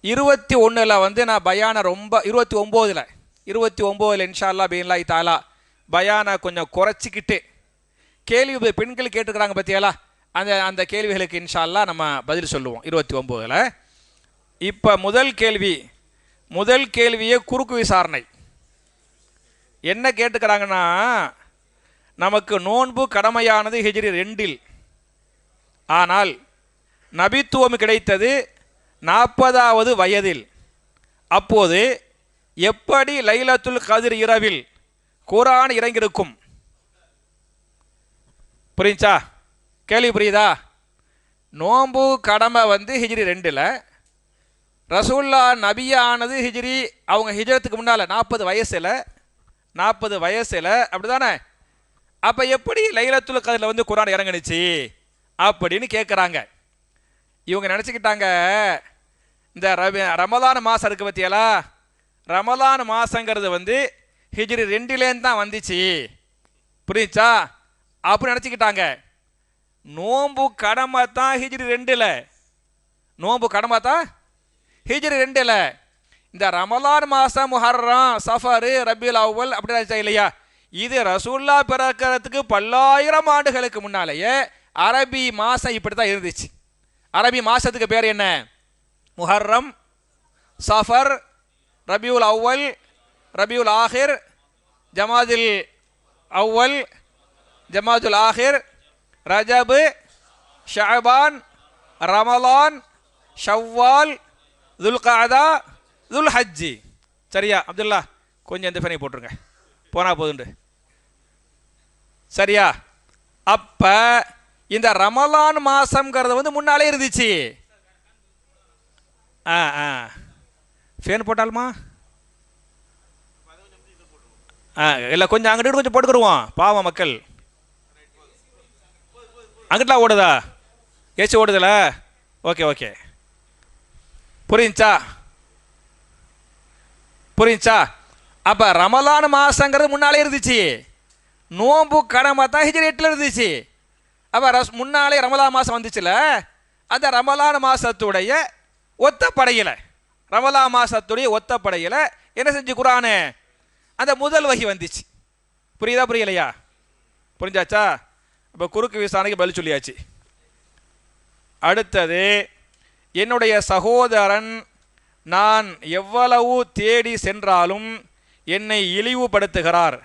21 வந்து நான் பயானை ரொம்ப 29 இன்ஷா அல்லா பீன்லாய் தாலா பயானை கொஞ்சம் குறைச்சிக்கிட்டு கேள்வி பெண்கள் கேட்டுக்கிறாங்க பற்றியாலா, அந்த அந்த கேள்விகளுக்கு இன்ஷா அல்லா நம்ம பதில் சொல்லுவோம் 29. இப்போ முதல் கேள்வியே குறுக்கு விசாரணை. என்ன கேட்டுக்கிறாங்கன்னா, நமக்கு நோன்பு கடமையானது ஹிஜ்ரி 2, ஆனால் நபித்துவம் கிடைத்தது 40வது வயதில். அப்போது எப்படி லைலத்துல் கத்ர் இரவில் குர்ஆன் இறங்கியிருக்கும்? புரிஞ்சா? கேள்வி புரியுதா? நோன்பு கடமை வந்து ஹிஜ்ரி 2ல், ரசூல்லா நபியானது ஹிஜ்ரி அவங்க ஹிஜ்ரத்துக்கு முன்னால் 40 வயசில் அப்படி தானே? அப்போ எப்படி லைலத்துல் கத்ரில் வந்து குர்ஆன் இறங்குனுச்சு அப்படின்னு கேட்குறாங்க. இவங்க நினச்சிக்கிட்டாங்க, இந்த ரமலான் மாதம் இருக்குது பற்றியலா, ரமலான் மாதங்கிறது வந்து ஹிஜ்ரி 2லேருந்து தான் வந்துச்சு. புரியுச்சா? அப்படின்னு நினச்சிக்கிட்டாங்க. நோன்பு கடமை தான் ஹிஜ்ரி 2ல், நோன்பு கடமை தான் ஹிஜ்ரி 2ல். இந்த ரமலான் மாதம் முஹர்ரம், சஃபரு, ரபியுல் அவ்வல் அப்படி நினச்சா இல்லையா? இது ரசூல்லா பிறக்கிறதுக்கு பல்லாயிரம் ஆண்டுகளுக்கு முன்னாலேயே அரபி மாதம் இப்படி தான் இருந்துச்சு. அரபி மாதத்துக்கு பேர் என்ன? முஹர்ரம், சஃபர், ரபியுல் அவ்வல், ரபியுல் ஆஹிர், ஜமாதுல் அவ்வல், ஜமாதுல் ஆஹிர், ரஜப், ஷஅபான், ரமலான், ஷவ்வால், துல்காதா, துல் ஹஜ்ஜி. சரியா அப்துல்லா? கொஞ்சம் இந்த ஃபேனை போட்டுருங்க, போனால் போதுண்டு. சரியா? அப்போ இந்த ரமலான் மாதம்ங்கிறது வந்து முன்னாலே இருந்துச்சு. ஃபேன் போட்டாலுமா? இல்லை, கொஞ்சம் அங்கிட்டு கொஞ்சம் போட்டுக்கிடுவோம், பாவம் மக்கள். அங்கிட்டலாம் ஓடுதா? ஏசி ஓடுதில்ல? ஓகே. புரிஞ்சா? அப்போ ரமலான் மாதங்கிறது முன்னாலே இருந்துச்சு. நோம்பு கடமை தான் ஹிஜ்ரி 8ல் இருந்துச்சு. அப்போ முன்னாலே ரமலான் மாதம் வந்துச்சுல, அந்த ரமலான் மாதத்துடைய ஒத்தப்படையில், ரமலான் மாதத்துடைய ஒத்தப்படையில் என்ன செஞ்சு குர்ஆனு அந்த முதல் வகி வந்துச்சு. புரியுதா புரியலையா? புரிஞ்சாச்சா? இப்போ குறுக்கு விசாரணைக்கு பதில் சொல்லியாச்சு. அடுத்தது, என்னுடைய சகோதரன் நான் எவ்வளவு தேடி சென்றாலும் என்னை இழிவுபடுத்துகிறார்.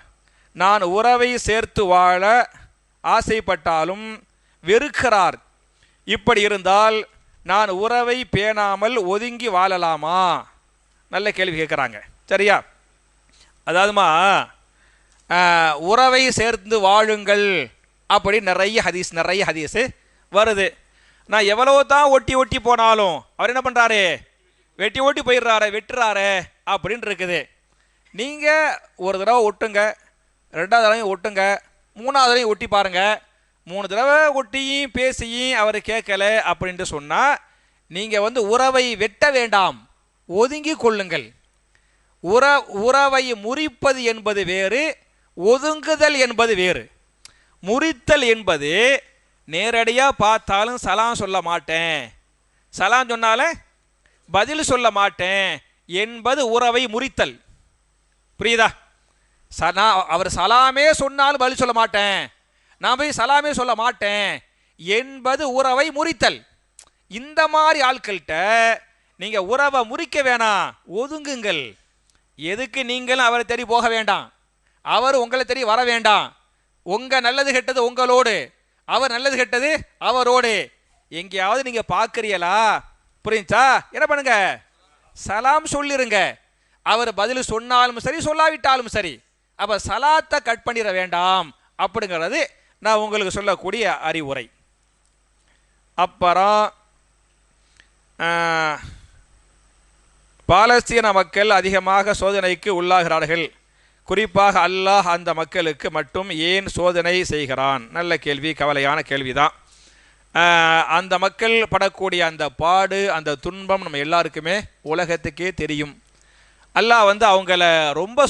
நான் உறவை சேர்த்து வாழ ஆசைப்பட்டாலும் வெறுக்கிறார். இப்படி இருந்தால் நான் உறவை பேணாமல் ஒதுங்கி வாழலாமா? நல்ல கேள்வி கேட்குறாங்க. சரியா? அதாவதுமா, உறவை சேர்ந்து வாழுங்கள் அப்படி நிறைய ஹதீஸ் வருது. நான் எவ்வளோ தான் ஒட்டி போனாலும் அவர் என்ன பண்ணுறாரு? வெட்டி போயிடுறாரு, வெட்டுறாரு அப்படின்னு இருக்குது. நீங்கள் ஒரு தடவை ஒட்டுங்க, 2வது தடவையும் ஒட்டுங்க, 3வது தடவையும் ஒட்டி பாருங்கள். 3 தடவை ஒட்டியும் பேசியும் அவர் கேட்கல அப்படின்ட்டு சொன்னால் நீங்கள் வந்து உறவை வெட்ட வேண்டாம், ஒதுங்கி கொள்ளுங்கள். உறவை முறிப்பது என்பது வேறு, ஒதுங்குதல் என்பது வேறு. முறித்தல் என்பது நேரடியாக பார்த்தாலும் சலாம் சொல்ல மாட்டேன், சலாம் சொன்னாலும் பதில் சொல்ல மாட்டேன் என்பது உறவை முறித்தல். புரியுதா? அவர் சலாமே சொன்னாலும் பதில் சொல்ல மாட்டேன், நான் போய் சலாமே சொல்ல மாட்டேன் என்பது உறவை முறித்தல். இந்த மாதிரி ஆட்கள்கிட்ட நீங்கள் உறவை முறிக்க வேணாம், ஒதுங்குங்கள். எதுக்கு நீங்களும் அவரை தேடி போக வேண்டாம், அவர் உங்களை தேடி வர வேண்டாம். உங்கள் நல்லது கெட்டது உங்களோடு, அவர் நல்லது கெட்டது அவரோடு. எங்கேயாவது நீங்கள் பார்க்குறீங்களா? புரிஞ்சா? என்ன பண்ணுங்க? சலாம் சொல்லிருங்க. அவர் பதில் சொன்னாலும் சரி, சொல்லாவிட்டாலும் சரி. அப்போ சலாத்தை கட் பண்ணிட வேண்டாம் அப்படிங்கிறது நான் உங்களுக்கு சொல்லக்கூடிய அறிவுரை. அப்புறம் பாலஸ்தீன மக்கள் அதிகமாக சோதனைக்கு உள்ளாகிறார்கள். குறிப்பாக அல்லாஹ் அந்த மக்களுக்கு மட்டும் ஏன் சோதனை செய்கிறான்? நல்ல கேள்வி, கவலையான கேள்விதான். அந்த மக்கள் படக்கூடிய அந்த பாடு, அந்த துன்பம் நம்ம எல்லாருக்குமே உலகத்துக்கே தெரியும். அல்லாஹ் வந்து அவங்கள ரொம்ப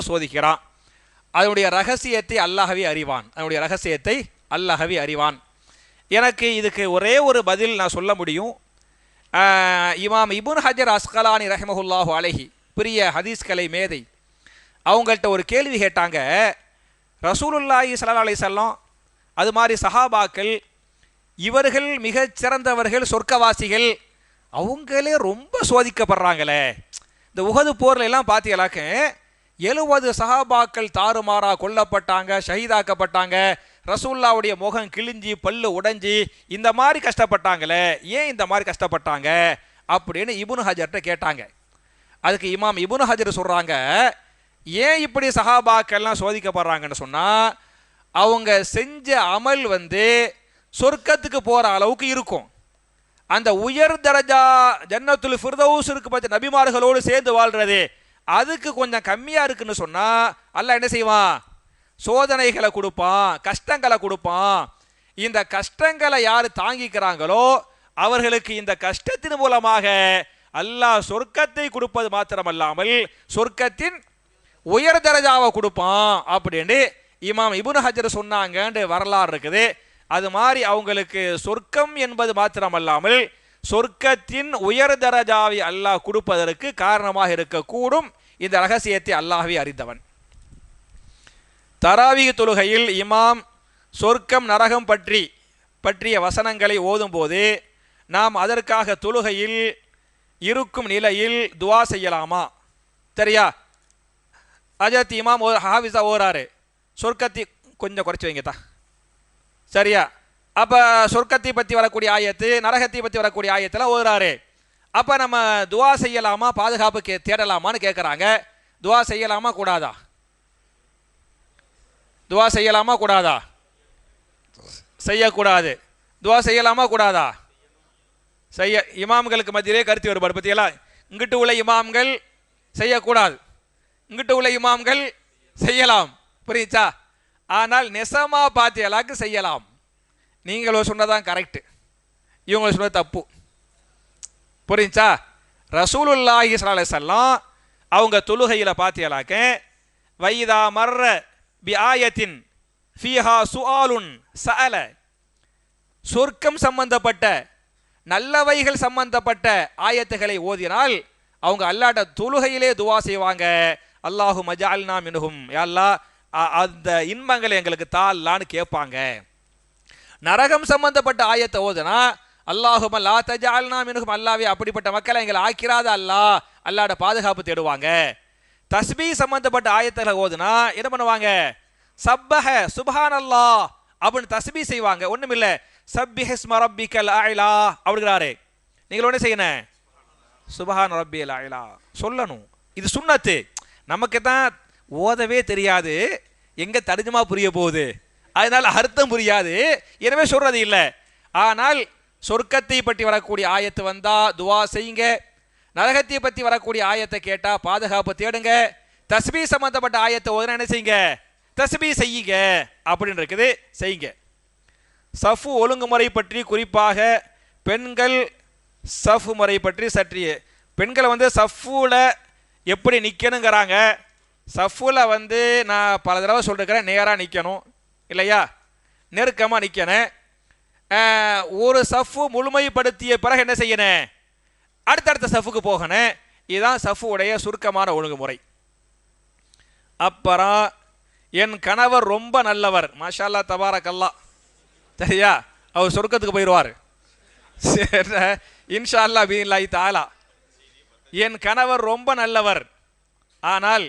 சோதிக்கிறான். அதனுடைய ரகசியத்தை அல்லாஹ்வே அறிவான். எனக்கு இதுக்கு ஒரே ஒரு பதில் நான் சொல்ல முடியும். இமாம் இப்னு ஹஜர் அஸ்கலானி ரஹ்மஹுல்லாஹு அலைஹி பெரிய ஹதீஸ்கலை மேதை, அவங்கள்ட்ட ஒரு கேள்வி கேட்டாங்க. ரசூலுல்லாஹி ஸல்லல்லாஹு அலைஹி வஸல்லம் அது மாதிரி சஹாபாக்கள் இவர்கள் மிகச் சிறந்தவர்கள், சொர்க்கவாசிகள், அவங்களே ரொம்ப சோதிக்கப்படுறாங்களே. இந்த உஹது போர்ல எல்லாம் பார்த்தீங்களாக்க 70 சஹாபாக்கள் தாறுமாறா கொல்லப்பட்டாங்க, ஷஹீதாக்கப்பட்டாங்க, ரசூல்லாவுடைய முகம் கிழிஞ்சி பல்லு உடைஞ்சி இந்த மாதிரி கஷ்டப்பட்டாங்களே, ஏன் இந்த மாதிரி கஷ்டப்பட்டாங்க அப்படின்னு இப்னு ஹஜர்கிட்ட கேட்டாங்க. அதுக்கு இமாம் இப்னு ஹஜர் சொல்றாங்க, ஏன் இப்படி சஹாபாக்கள்லாம் சோதிக்கப்படுறாங்கன்னு சொன்னா, அவங்க செஞ்ச அமல் சொர்க்கத்துக்கு போற அளவுக்கு இருக்கும். அந்த உயர் தரஜா ஜன்னத்துல் ஃபிர்தௌஸ் இருக்கு பார்த்து நபிமார்களோடு சேர்ந்து வாழ்றது, அதுக்கு கொஞ்சம் கம்மியா இருக்குன்னு சொன்னா அல்லாஹ் என்ன செய்வான்? சோதனைகளை கொடுப்பான், கஷ்டங்களை கொடுப்பான். இந்த கஷ்டங்களை யாரு தாங்கிக்கிறாங்களோ அவர்களுக்கு இந்த கஷ்டத்தின் மூலமாக அல்லாஹ் சொர்க்கத்தை கொடுப்பது மாத்திரமல்லாமல் சொர்க்கத்தின் உயர் தரஜாவை கொடுப்பான் அப்படின்னு இமாம் இப்னு ஹஜர் சொன்னாங்கன்னு வரலாறு இருக்குது. அது மாதிரி அவங்களுக்கு சொர்க்கம் என்பது மாத்திரமல்லாமல் சொர்க்கத்தின் உயர் தரஜாவை அல்லாஹ் கொடுப்பதற்கு காரணமாக இருக்கக்கூடும். இந்த ரகசியத்தை அல்லாஹ்வே அறிந்தவன். தராவீஹ் தொழுகையில் இமாம் சொர்க்கம் நரகம் பற்றிய வசனங்களை ஓதும்போது நாம் அதற்காக தொழுகையில் இருக்கும் நிலையில் துவா செய்யலாமா? சரியா? ஹஜரத் இமாம் ஹாஃபிஸா ஓராரு, சொர்க்கத்தை கொஞ்சம் குறைச்சி வைங்கத்தா, சரியா? அப்போ சொர்க்கத்தை பற்றி வரக்கூடிய ஆயத்து, நரகத்தை பற்றி வரக்கூடிய ஆயத்தெல்லாம் ஓதுறாரு. அப்போ நம்ம துவா செய்யலாமா, பாதுகாப்பு தேடலாமான்னு கேட்குறாங்க. துவா செய்யலாமா கூடாதா? துவா செய்யலாமா கூடாதா? செய்யக்கூடாது. துவா செய்யலாமா கூடாதா? செய்ய. இமாம்களுக்கு மத்தியிலே கருத்து வேறுபாடு பற்றியெல்லாம். இங்கிட்டு உள்ள இமாம்கள் செய்யக்கூடாது, இங்கிட்டு உள்ள இமாம்கள் செய்யலாம். புரியுச்சா? ஆனால் நெசமா பாத்தியலாக்கு செய்யலாம். நீங்களும் சொன்னதான் கரெக்டு, இவங்க சொன்னது தப்பு. புரியுச்சா? ரசூலுல்லாஹி ஸல்லல்லாஹு அலைஹி வஸல்லம் அவங்க தொழுகையில பாத்தியலாக்க வைதா மர்ர பி ஆயத்தின் ஃபீஹா சுஆலுன் சஅல, சொர்க்கம் சம்பந்தப்பட்ட நல்லவைகள் சம்பந்தப்பட்ட ஆயத்துகளை ஓதினால் அவங்க அல்லாஹ்ட தொழுகையிலே துவா செய்வாங்க. அல்லாஹு மஜஅல்னா மின்ஹும், யா அல்லாஹ் அந்த இன்பங்களை எங்களுக்கு தால்லான்னு கேட்பாங்க. நரகம் சம்பந்தப்பட்ட ஆயத்தை ஓதுனா அல்லாஹும லா தஜஅல்னா மின்ஹும், அல்லாஹ்வே அப்படிப்பட்ட மக்களை எங்களை ஆக்கிராத அல்லாஹ், அல்லாஹ்ட பாதுகாப்பு தேடுவாங்க. தஸ்பீ சம்பந்தப்பட்ட ஆயத்தை ஓதுனா என்ன பண்ணுவாங்க? சப்பஹ சுப்ஹானல்லாஹ் அப்படின்னு தஸ்பீ செய்வாங்க. ஒண்ணுமில்ல, சப்பிஹிஸ்ம ரப்பிக்கல் அலா அப்படிங்கிறாரு. நீங்கள் என்ன செய்யணும்? சுப்ஹான ரப்பியல் அலா சொல்லணும். இது சுன்னத்து. நமக்கு தான் ஓதவே தெரியாது, எங்க தர்ஜுமா புரிய போகுது, அதனால அர்த்தம் புரியாது, எனவே சொல்றது இல்லை. ஆனால் சொர்க்கத்தை பற்றி வரக்கூடிய ஆயத்து வந்தா துவா செய்யுங்க, நரகத்தை பற்றி வரக்கூடிய ஆயத்தை கேட்டா பாதுகாப்பு தேடுங்க, தஸ்பீ சம்பந்தப்பட்ட ஆயத்தை ஓதுனா என்ன செய்யுங்க? தஸ்பீ செய்யுங்க அப்படின்னு இருக்குது, செய்யுங்க. சஃபு ஒழுங்குமுறை பற்றி, குறிப்பாக பெண்கள் சஃபு முறை பற்றி சற்றிய பெண்களை சஃபுல எப்படி நிற்கணுங்கிறாங்க. சஃபுல நான் பல தடவை சொல்லிருக்கிறேன், நேராக நிற்கணும் இல்லையா, நெருக்கமாக நிற்கணும். ஒரு சஃபு முழுமைப்படுத்திய பிறகு என்ன செய்யணும்? அடுத்தடுத்த சஃபுக்கு போகணும். இதுதான் சஃபு உடைய சுருக்கமான ஒழுங்குமுறை. அப்புறம் என் கணவர் ரொம்ப நல்லவர், மாஷா அல்லாஹ் தபாரக்கல்லா, சரியா, அவர் சொர்க்கத்துக்கு போயிடுவார் இன்ஷா அல்லாஹ் பிஇல்லாஹி தஆலா. என் கணவர் ரொம்ப நல்லவர், ஆனால்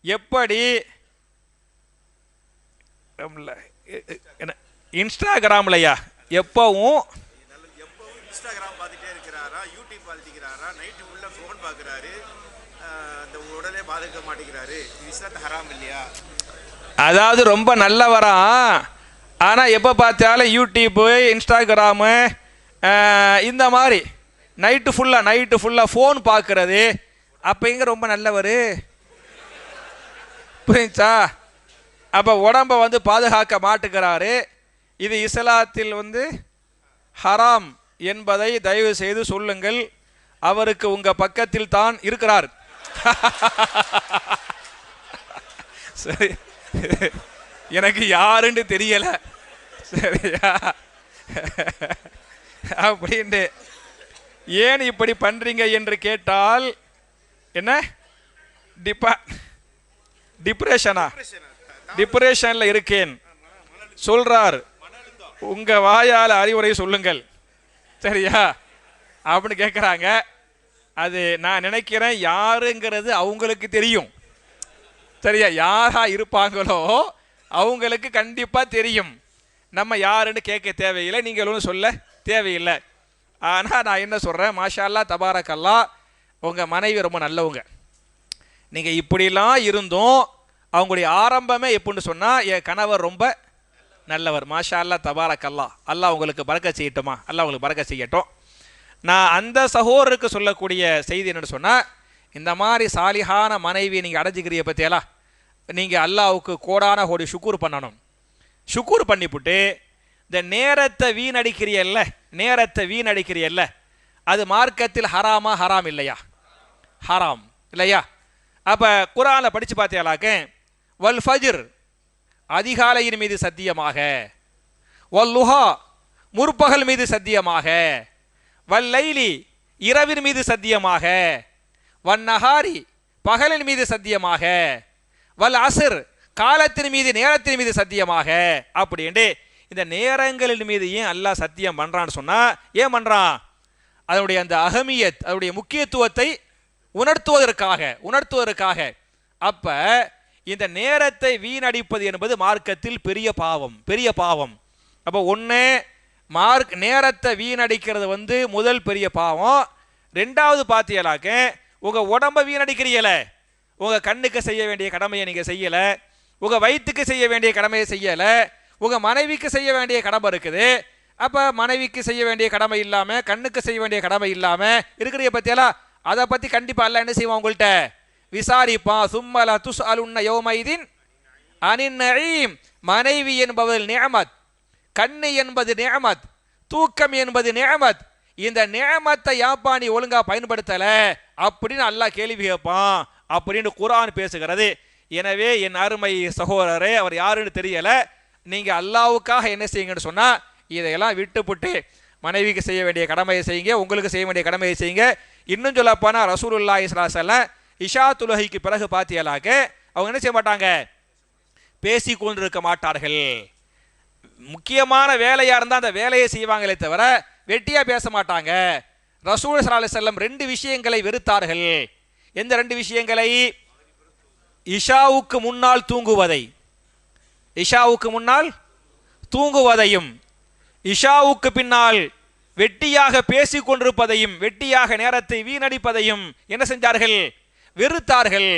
எப்படி இன்ஸ்டாகிராம்லையா எப்பவும் இன்ஸ்டாகிராம் பார்த்துட்டே இருக்கிறாரா, யூடியூப் பார்த்துக்கிறாரா, நைட்டு உள்ள ஃபோன் பார்க்குறாரு, அந்த உடலே பாதுகாக்க மாட்டேங்கிறாரு, இஸ்லாத் ஹராம் இல்லையா? அதாவது ரொம்ப நல்லவரா, ஆனால் எப்போ பார்த்தாலும் யூடியூப்பு, இன்ஸ்டாகிராமு, இந்த மாதிரி நைட்டு ஃபுல்லாக ஃபோன் பார்க்கறது, அப்போ எங்கே ரொம்ப நல்லவர்? புரியுச்சா? அப்போ உடம்பை பாதுகாக்க மாட்டுக்கிறாரு. இது இஸ்லாத்தில் ஹராம் என்பதை தயவு செய்து சொல்லுங்கள். அவருக்கு உங்க பக்கத்தில் தான் இருக்கிறார். சரி, எனக்கு யாருன்னு தெரியல, சரியா? அப்படின்ட்டு ஏன் இப்படி பண்றீங்க என்று கேட்டால் என்ன டிப்ரெஷனா? டிப்ரெஷன்ல இருக்கேன் சொல்றார். உங்க வாயால அறிவுரை சொல்லுங்கள் சரியா அப்படின்னு கேட்குறாங்க. அது நான் நினைக்கிறேன் யாருங்கிறது அவங்களுக்கு தெரியும் சரியா. யாரா இருப்பாங்களோ அவங்களுக்கு கண்டிப்பா தெரியும். நம்ம யாருன்னு கேட்க தேவையில்லை, நீங்கள் ஒன்றும் சொல்ல தேவையில்லை. ஆனால் நான் என்ன சொல்கிறேன், மாஷா அல்லாஹ் தபாரக் அல்லாஹ், உங்கள் மனைவி ரொம்ப நல்லவங்க. நீங்கள் இப்படிலாம் இருந்தும் அவங்களுடைய ஆரம்பமே எப்படின்னு சொன்னால், என் கணவர் ரொம்ப நல்லவர், மாஷா அல்லாஹ் தபாரக் அல்லாஹ், அல்லாஹ் உங்களுக்கு பரக்கத் செய்யட்டுமா, அல்லாஹ் உங்களுக்கு பரக்கத் செய்யட்டும். நான் அந்த சகோதரருக்கு சொல்லக்கூடிய செய்தி என்னென்னு சொன்னால், இந்த மாதிரி சாலிஹான மனைவி நீங்கள் அடைஞ்சிக்கிறீங்க பற்றியெல்லாம் நீங்கள் அல்லாஹ்வுக்கு கோடான கோடி ஷுக்கூர் பண்ணணும். ஷுக்கூர் பண்ணிவிட்டு இந்த நேரத்தை வீணடிக்கிறியல்ல, நேரத்தை வீணடிக்கிறியல்ல, அது மார்க்கத்தில் ஹராமா ஹராம் இல்லையா? ஹராம் இல்லையா? அப்போ குர்ஆனில் படித்து பார்த்தியாலாக்க, வல் ஃபஜ்ர் அதிகாலையின் மீது சத்தியமாக, வல் லுஹா முற்பகல் மீது சத்தியமாக, வல் லைலி இரவின் மீது சத்தியமாக, வன் நஹாரி பகலின் மீது சத்தியமாக, வல் அஸ்ர் காலத்தின் மீது நேரத்தின் மீது சத்தியமாக. அப்படின்ட்டு இந்த நேரங்களின் மீது ஏன் அல்லாஹ் சத்தியம் பண்றான்னு சொன்னா, ஏன் பண்றான்? அதனுடைய அந்த அகமியத், அதனுடைய முக்கியத்துவத்தை உணர்த்துவதற்காக. அப்ப இந்த நேரத்தை வீணடிப்பது என்பது மார்க்கத்தில் பெரிய பாவம். அப்போ ஒன்று நேரத்தை வீணடிக்கிறது வந்து முதல் பெரிய பாவம். ரெண்டாவது பார்த்தீங்களாக்க, உங்க உடம்பை வீணடிக்கிறீல, உங்க கண்ணுக்கு செய்ய வேண்டிய கடமையை நீங்க செய்யல, உங்க வயிற்றுக்கு செய்ய வேண்டிய கடமையை செய்யல, உங்க மனைவிக்கு செய்ய வேண்டிய கடமை இருக்குது. அப்ப மனைவிக்கு செய்ய வேண்டிய கடமை இல்லாம, கண்ணுக்கு செய்ய வேண்டிய கடமை இல்லாம இருக்கிறீங்க பத்தியெல்லாம், அதை பத்தி கண்டிப்பா அல்லாஹ் என்ன செய்வான், உங்கள்கிட்ட விசாரிப்பான். சும்மல துஸ்அலுன்ன யௌமைதின் அனின் நஈம். மனைவி என்பது நிஅமத், கண்ணு என்பது நிஅமத், தூக்கம் என்பது நிஅமத். இந்த நிஅமத்தை யாப்பா நீ ஒழுங்கா பயன்படுத்தல அப்படின்னு அல்லாஹ் கேள்வி கேட்பான் அப்படின்னு குர்ஆன் பேசுகிறது. எனவே என் அருமை சகோதரரே, அவர் யாருன்னு தெரியல, நீங்க அல்லாஹ்வுக்காக என்ன செய்யுங்கன்னு சொன்னா, இதையெல்லாம் விட்டுப்புட்டு மனைவிக்கு செய்ய வேண்டிய கடமையை செய்யுங்க, உங்களுக்கு செய்ய வேண்டிய கடமையை செய்யுங்க. இன்னும் சொல்லப்போனா ரசூலுல்லாஹி ஸல்லல்லாஹு அலைஹி வஸல்லம் இஷா தொழுகைக்கு பிறகு பாத்தியலாக்க அவங்க என்ன செய்ய மாட்டாங்க, பேசி கொண்டிருக்க மாட்டார்கள். முக்கியமான வேலையா இருந்தா அந்த வேலையை செய்வாங்களே தவிர வெட்டியா பேச மாட்டாங்க. ரசூல் ஸல்லல்லாஹு அலைஹி வஸல்லம் ரெண்டு விஷயங்களை வெறுத்தார்கள். எந்த ரெண்டு விஷயங்களை? இஷாவுக்கு முன்னால் தூங்குவதையும் இஷாவுக்கு பின்னால் வெட்டியாக பேசிக் கொண்டிருப்பதையும், வெட்டியாக நேரத்தை வீணடிப்பதையும் என்ன செஞ்சார்கள்? வெறுத்தார்கள்.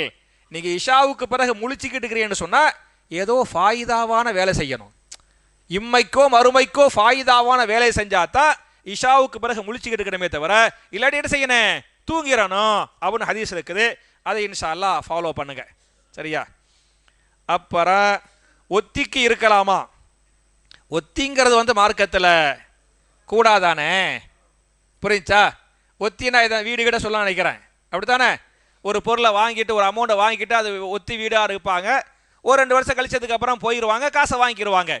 நீங்க இஷாவுக்கு பிறகு முழிச்சுக்கிட்டு இருக்கிறீங்கன்னு சொன்னா ஏதோ ஃபாயிதாவான வேலை செய்யணும், இம்மைக்கோ மறுமைக்கோ ஃபாயிதாவான வேலை செஞ்சாதான் இஷாவுக்கு பிறகு முழிச்சுக்கிட்டு இருக்கிறமே தவிர, இல்லாட்டி என்ன செய்யணும், தூங்கிறணும் அப்படின்னு ஹதீஸ் இருக்குது. அதை இன்ஷா அல்லாஹ் ஃபாலோ பண்ணுங்க சரியா. அப்புறம் ஒத்திக்கு இருக்கலாமா? ஒத்திங்கிறது வந்து மார்க்கத்தில் கூடாதானே, புரிஞ்சா? ஒத்தினா இதை வீடு கிட்ட சொல்ல நினைக்கிறேன், அப்படித்தானே? ஒரு பொருளை வாங்கிட்டு, ஒரு அமௌண்ட்டை வாங்கிட்டு அது ஒத்தி வீடாக இருப்பாங்க, ஒரு 2 வருஷம் கழிச்சதுக்கு அப்புறம் போயிடுவாங்க, காசை வாங்கிடுவாங்க.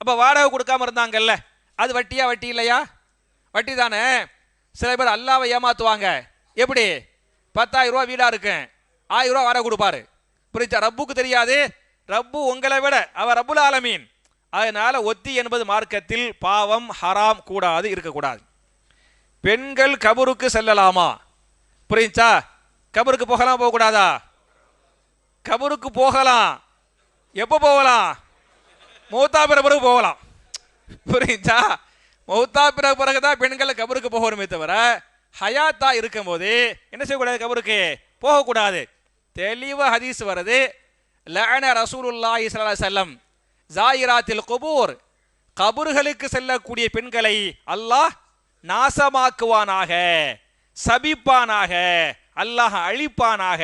அப்போ வாடகை கொடுக்காம இருந்தாங்கல்ல, அது வட்டியா வட்டி இல்லையா? வட்டி தானே. சில பேர் அல்லாவை ஏமாத்துவாங்க. எப்படி? 10,000 ரூபா வீடாக இருக்கு, 1000 ரூபா வாடகை கொடுப்பாரு, புரிஞ்சா? ரப்புக்கு தெரியாது, ரப்பு உங்களை விட அவர் ரப்புல் ஆலமீன். அதனால ஒத்தி என்பது மார்க்கத்தில் பாவம், ஹராம், கூடாது, இருக்கக்கூடாது. பெண்கள் கபருக்கு செல்லலாமா? புரிஞ்சா? கபருக்கு போகலாம், போகக்கூடாதா? கபருக்கு போகலாம். எப்போ போகலாம்? மௌத்தா பிறகு போகலாம், புரிஞ்சா? மௌத்தா பிறகுதான் பெண்கள் கபருக்கு போகணுமே தவிர ஹயாத்தா இருக்கும் போது என்ன செய்யக்கூடாது, கபருக்கு போகக்கூடாது. தெளிவா ஹதீஸ் வருது, லஅன ரசூலுல்லாஹி ஸல்லல்லாஹு அலைஹி வஸல்லம் ஜாயிராத்தில் குபூர். கபர்களுக்கு செல்லக்கூடிய பெண்களை அல்லாஹ் நாசமாக்குவானாக, சபிப்பானாக, அல்லாஹ் அழிப்பானாக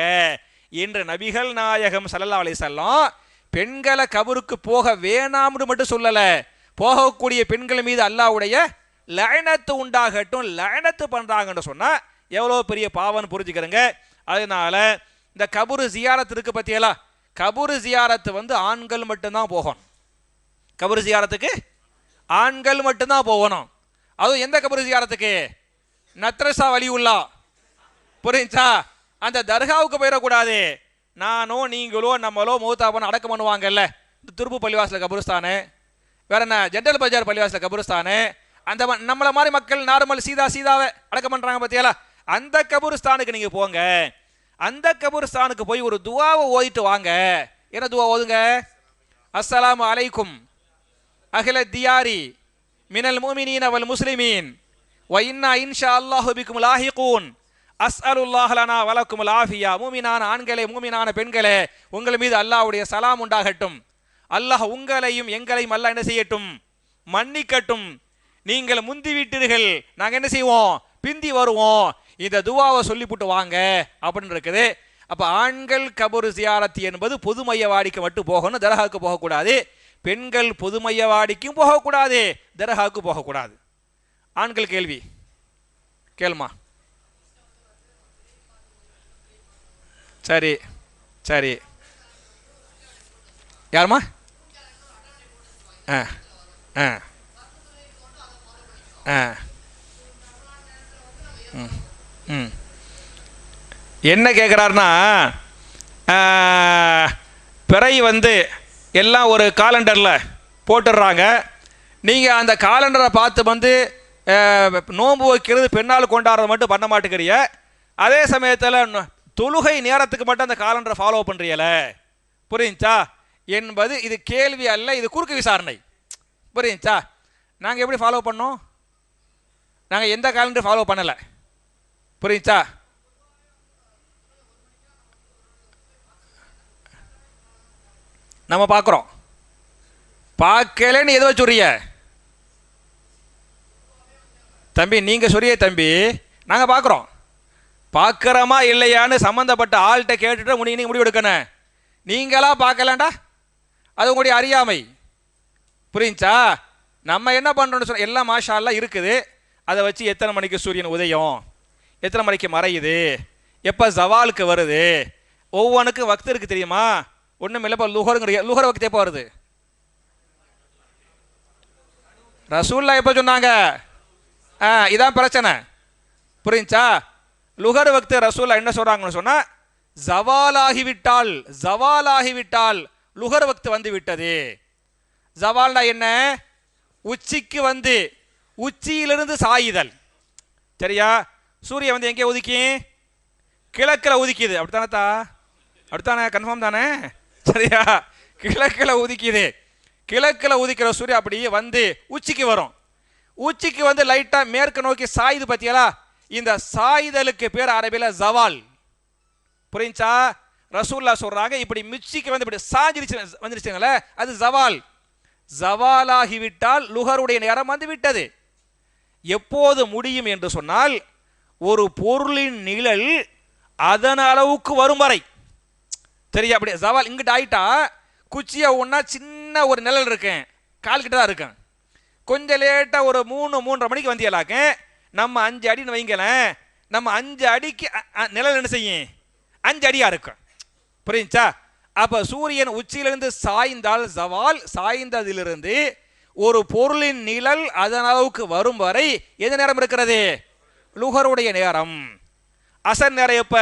என்று நபிகள் நாயகம் ஸல்லல்லாஹு அலைஹி வஸல்லம் பெண்களை கபருக்கு போக வேணாம்னு மட்டும் சொல்லல, போகக்கூடிய பெண்கள் மீது அல்லாஹ்வுடைய லஅனத்து உண்டாகட்டும், லஅனத்து பண்றாங்கன்னு சொன்னா எவ்வளோ பெரிய பாவம்னு புரிஞ்சுக்கிறங்க. அதனால இந்த கபரு ஜியாரத்து இருக்கு பத்தியலா, கபரு ஜியாரத்து வந்து ஆண்கள் மட்டும்தான் போகணும். கபரு ஜியாரத்துக்கு ஆண்கள் மட்டும்தான் போகணும். அதுவும் எந்த கபரு ஜியாரத்துக்கு? நத்ரசா வலியுல்லா, புரிஞ்சா? அந்த தர்காவுக்கு போயிடக்கூடாது. நானோ நீங்களோ நம்மளோ மூத்தாப்பன அடக்கம் பண்ணுவாங்கல்ல, இந்த துருப்பு பள்ளிவாசல கபருஸ்தானு, வேற என்ன ஜென்ரல் பஜார் பள்ளிவாசல கபருஸ்தானு, அந்த நம்மள மாதிரி மக்கள் நார்மல் சீதாவை அடக்கம் பண்றாங்க பார்த்தியாலா, அந்த கபருஸ்தானுக்கு நீங்க போங்க. அந்த கபருஸ்தானுக்கு போய் ஒரு துவாவை ஓதிட்டு வாங்க. என்ன துவா ஓதுங்க? அஸ்ஸலாமு அலைக்கும் அஹ்ல தியாரி மினல் முஃமினீன வல் முஸ்லிமீன் வ இன்னா இன்ஷா அல்லாஹு பிக்கும் லாஹிகூன் அஸ்அலுல்லாஹ் லனா வலக்குமுல் ஆஃபியா. மூமினான ஆண்களே, மூமினான பெண்களே, உங்கள் மீது அல்லாஹ்வுடைய சலாம் உண்டாகட்டும். அல்லாஹ் உங்களையும் எங்களையும் அல்லாஹ் என்ன செய்யட்டும்? மன்னிக்கட்டும். நீங்கள் முந்தி விட்டீர்கள், நாங்கள் என்ன செய்வோம்? பிந்தி வருவோம். இந்த துவாவை சொல்லிவிட்டு வாங்க அப்படின்னு இருக்குது. அப்போ ஆண்கள் கபரு ஜியாரத் என்பது பொதுமையவாடிக்கு மட்டும் போகணும், தர்காவுக்கு போகக்கூடாது. பெண்கள் பொதுமையவாடிக்கும் போகக்கூடாது, தர்காவுக்கு போகக்கூடாது. ஆண்கள் கேள்வி கேளுமா? சரி சரி, யாருமா? ஆ ஆ ஆ ம் ம் என்ன கேட்குறாருன்னா, பிறை வந்து எல்லாம் ஒரு காலண்டரில் போட்டுடுறாங்க. நீங்கள் அந்த காலண்டரை பார்த்து வந்து நோன்பு வைக்கிறது, பெண்ணால் கொண்டாடுறது மட்டும் பண்ண மாட்டேங்கிறிய. அதே சமயத்தில் தொழுகை நேரத்துக்கு மட்டும் அந்த காலண்டரை ஃபாலோ பண்ணுறீல, புரியுச்சா என்பது இது கேள்வி அல்ல, இது குறுக்கு விசாரணை. புரியுச்சா? நாங்கள் எப்படி ஃபாலோ பண்ணோம்? நாங்கள் எந்த காலண்டர் ஃபாலோ பண்ணலை. புரியுச்சா? நம்ம பார்க்குறோம். பார்க்கலன்னு எதை வச்சுறிய தம்பி? நீங்கள் சொல்லிய தம்பி, நாங்கள் பார்க்குறோம். பார்க்குறோமா இல்லையான்னு சம்மந்தப்பட்ட ஆள்கிட்ட கேட்டுட்டு நீங்கள் முடிவு எடுக்கணும். நீங்களா பார்க்கலாண்டா, அது உங்களுடைய அறியாமை. புரியுச்சா? நம்ம என்ன பண்ணுறோன்னு சொல்ல, எல்லாம் மாஷா அல்லாஹ் இருக்குது. அதை வச்சு எத்தனை மணிக்கு சூரியன் உதயம், எத்தனை மணிக்கு மறையுது, எப்போ ஜவாலுக்கு வருது, ஒவ்வொன்றுக்கும் வக்து இருக்குது தெரியுமா? ஒன்றும் இல்லை. இப்போ லுஹர் வக்து எப்போ வருது? ரசூல்லா எப்போ சொன்னாங்க? இதான் பிரச்சனை. புரியுச்சா? லுஹர் வக்து ரசூல்லா என்ன சொல்கிறாங்கன்னு சொன்னால், ஜவாலாகிவிட்டால் லுஹர் வக்து வந்து விட்டது. ஜவால்னா என்ன? உச்சிக்கு வந்து உச்சியிலிருந்து சாயுதல். சரியா? சூரியன் வந்து எங்கே உதிக்கி? கிழக்கில் உதிக்குது. அப்படித்தானே? அப்படித்தானே? கன்ஃபார்ம் தானே? சரியா? கிழக்கில் உதிக்குது. கிழக்கில் உதிக்கிற சூரியன் அப்படியே வந்து உச்சிக்கு வரும். உச்சிக்கு வந்து லைட்டாக மேற்கு நோக்கி சாயுது பார்த்தியலா, இந்த சாயுதலுக்கு பேர் அரபியில் ஜவால். புரியுச்சா? ரசூல்லா சொல்றாங்க, இப்படி மிச்சிக்கு வந்து இப்படி சாஞ்சிருச்சு வந்துருச்சுங்களே, அது ஜவால். ஜவாலாகிவிட்டால் லுஹருடைய நேரம் வந்து விட்டது. எப்போது முடியும் என்று சொன்னால், ஒரு பொருளின் நிழல் அதன் அளவுக்கு வரும் வரை. சரியா? அப்படி ஜவால் இங்கிட்ட ஆயிட்டா, குச்சியை ஒன்றா சின்ன ஒரு நிழல் இருக்கேன், கால் கிட்ட தான் இருக்கேன். கொஞ்சம் லேட்டாக ஒரு 3-3:30 மணிக்கு வந்தியலாக்க, நம்ம 5 அடின்னு வைங்களேன், நம்ம 5 அடிக்கு நிழல் என்ன செய்யும்? 5 அடியாக இருக்கும். புரியுச்சா? அப்போ சூரியன் உச்சியிலிருந்து சாய்ந்தால் ஜவால், சாய்ந்ததிலிருந்து ஒரு பொருளின் நிழல் அதன் அளவுக்கு வரும் வரை எந்த நேரம் இருக்கிறது? லுஹருடைய நேரம். அசர் நேரம் எப்ப?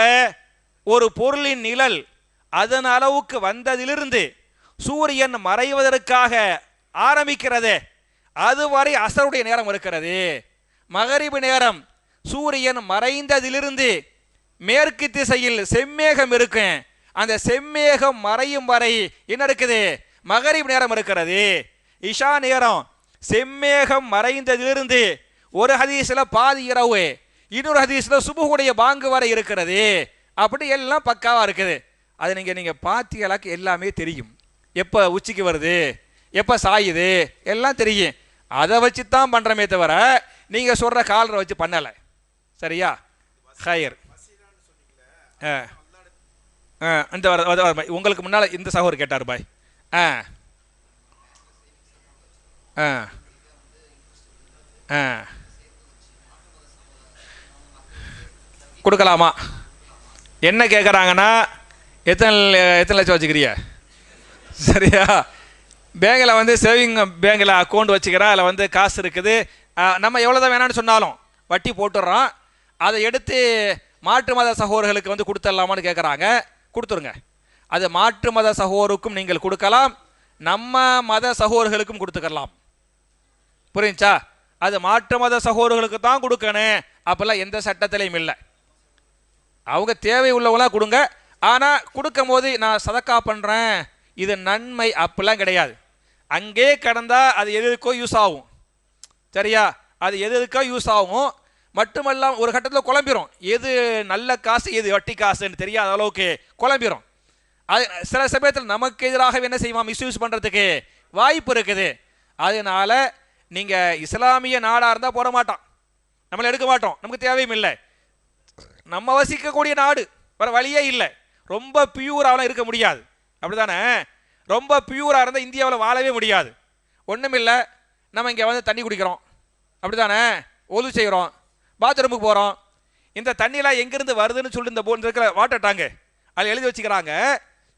ஒரு பொருளின் நிழல் அதன் அளவுக்கு வந்ததிலிருந்து சூரியன் மறைவதற்காக ஆரம்பிக்கிறது, அதுவரை அசருடைய நேரம் இருக்கிறது. மகரிபு நேரம் சூரியன் மறைந்ததிலிருந்து மேற்கு திசையில் செம்மேகம் இருக்கு, அந்த செம்மேகம் மறையும் வரை என்ன இருக்குது? மகரிப் நேரம் இருக்கிறது. இஷா நேரம் செம்மேகம் மறைந்ததிலிருந்து ஒரு ஹதீஸ்ல பாதி இரவு, இன்னொரு ஹதீஸ்ல சுபுகுடைய பாங்கு வரை இருக்கிறது. அப்படி எல்லாம் பக்காவா இருக்குது. அது நீங்க பாத்தியலாக்கு எல்லாமே தெரியும். எப்ப உச்சிக்கு வருது, எப்ப சாயுது எல்லாம் தெரியும். அதை வச்சு தான் பண்றமே தவிர நீங்க சொல்ற காலரை வச்சு பண்ணல. சரியா? ஹயர். இந்த உங்களுக்கு முன்னால இந்த சகோதரர் கேட்டார் பாய். கொடுக்கலாமா? என்ன கேட்குறாங்கன்னா, எத்தனை லட்சம் வச்சுக்கிறிய? சரியா? பேங்கில் வந்து சேவிங் பேங்கில் அக்கௌண்ட் வச்சுக்கிறேன், அதில் வந்து காசு இருக்குது, நம்ம எவ்வளோ தான் வேணான்னு சொன்னாலும் வட்டி போட்டுடுறோம். அதை எடுத்து மாற்று மத சகோதரர்களுக்கு வந்து கொடுத்துடலாமான்னு கேட்குறாங்க. கொடுத்துருங்க. அது மாற்று மத சகோதரருக்கும் நீங்கள் கொடுக்கலாம், நம்ம மத சகோதரர்களுக்கும் கொடுத்துக்கலாம். புரிஞ்சா? அது மாற்று மத சகோதரர்களுக்கு தான் கொடுக்கணும், அப்பெல்லாம் எந்த சட்டத்திலையும் இல்லை. அவங்க தேவை உள்ளவங்களாம் கொடுங்க. ஆனால் கொடுக்கும் போது நான் சதக்கா பண்ணுறேன், இது நன்மை அப்படிலாம் கிடையாது. அங்கே கடந்தால் அது எதுக்கோ யூஸ் ஆகும். சரியா? அது எதுக்கோ யூஸ் ஆகும். மட்டுமல்லாம் ஒரு கட்டத்தில் குழம்பிடும், எது நல்ல காசு எது வட்டி காசுன்னு தெரியாத அளவுக்கு குழம்பிடும். அது சில சமயத்தில் நமக்கு எதிராக என்ன செய்வோம், மிஸ்யூஸ் பண்ணுறதுக்கு வாய்ப்பு இருக்குது. அதனால நீங்கள் இஸ்லாமிய நாடாக இருந்தால் போட மாட்டோம், நம்மளை எடுக்க மாட்டோம், நமக்கு தேவையும் இல்லை. நம்ம வசிக்கக்கூடிய நாடு, வேறு வழியே இல்லை. ரொம்ப பியூராகலாம் இருக்க முடியாது, அப்படி தானே? ரொம்ப பியூராக இருந்தால் இந்தியாவில் வாழவே முடியாது. ஒன்றும் இல்லை, நம்ம இங்கே வந்து தண்ணி குடிக்கிறோம், அப்படி தானே? ஒது செய்கிறோம், பாத்ரூமுக்கு போகிறோம். இந்த தண்ணியெலாம் எங்கேருந்து வருதுன்னு சொல்லி இந்த போன் இருக்கிற வாட்டர் டேங்கு அதில் எழுதி வச்சுக்கிறாங்க,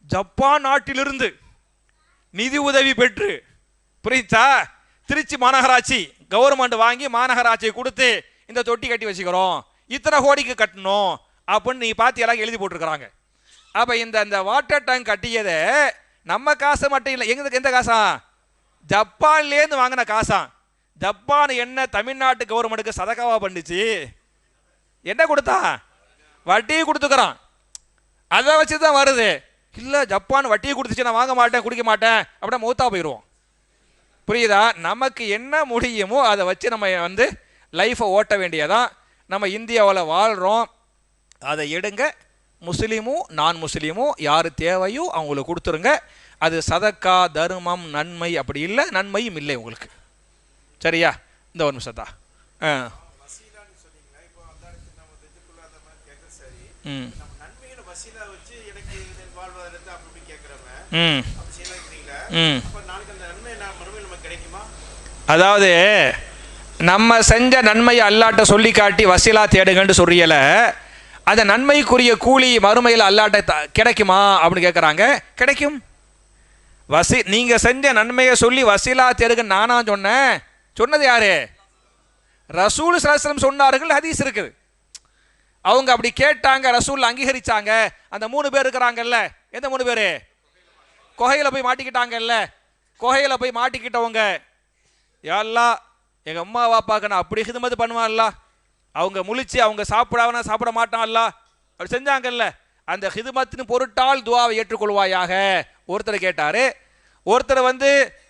ஜப்பான் நாட்டிலிருந்து நிதி உதவி பெற்று. புரியுதா? திருச்சி மாநகராட்சி கவர்மெண்ட் வாங்கி மாநகராட்சியை கொடுத்து இந்த தொட்டி கட்டி வச்சுக்கிறோம், இத்தனை கோடிக்கு கட்டணும் அப்படின்னு நீ பார்த்து எல்லாம் எழுதி போட்டிருக்கிறாங்க. அப்போ இந்த வாட்டர் டேங்க் கட்டியதை நம்ம காசு மட்டும் இல்லை, எந்த காசா? ஜப்பான்லேருந்து வாங்கின காசா. ஜப்பான் என்ன தமிழ்நாட்டு கவர்மெண்ட்டுக்கு சதக்காவா பண்ணிச்சு? என்ன கொடுத்தா? வட்டியை கொடுத்துக்கிறான். அதை வச்சு தான் வருது. இல்லை, ஜப்பான் வட்டியை கொடுத்துச்சு, நான் வாங்க மாட்டேன், குடிக்க மாட்டேன், அப்படின்னா மூத்தா போயிடுவோம். புரியுதா? நமக்கு என்ன முடியுமோ அதை வச்சு நம்ம வந்து லைஃப்பை ஓட்ட வேண்டியதான். நம்ம இந்தியாவில் வாழ்கிறோம், அதை எடுங்க. முஸ்லீமும் நான் முஸ்லீமும் யார் தேவையோ அவங்களுக்கு கொடுத்துருங்க. அது சதக்கா, தர்மம், நன்மை அப்படி இல்லை, நன்மையும் இல்லை உங்களுக்கு. சரியா? இந்த ஒரு நிமிஷத்தா. அதாவது நம்ம செஞ்ச நன்மையை அல்லாட்ட சொல்லி காட்டி வசீலா தேடுங்கன்னு சொல்றியல, அந்த நன்மைக்குரிய கூலி மறுமையில் அல்லாட்ட கிடைக்குமா அப்படின்னு கேட்குறாங்க. கிடைக்கும். நீங்கள் செஞ்ச நன்மையை சொல்லி வசீலா தேடுங்க நானா சொன்னேன்? சொன்னது யாரு? ரசூல் ஸல்லல்லாஹு அலைஹி வஸல்லம் சொன்னார்கள், ஹதீஸ் இருக்குது. அவங்க அப்படி கேட்டாங்க, ரசூல் அங்கீகரிச்சாங்க. அந்த 3 பேர் இருக்கிறாங்கல்ல, எந்த 3 பேர்? குகையில் போய் மாட்டிக்கிட்டாங்கல்ல, குகையில் போய் மாட்டிக்கிட்டவங்க, யாரெல்லாம் எங்கள் அம்மா வாப்பாக்கு நான் அப்படி ஹிதமத் பண்ணுவான்ல, அவங்க முழிச்சு அவங்க சாப்பிட மாட்டான்ல, அப்படி செஞ்சாங்கல்ல, அந்த ஹிதமத்தின் பொருட்டால் துவாவை ஏற்றுக்கொள்வாயாக ஒருத்தர் கேட்டார். ஒருத்தர் வந்து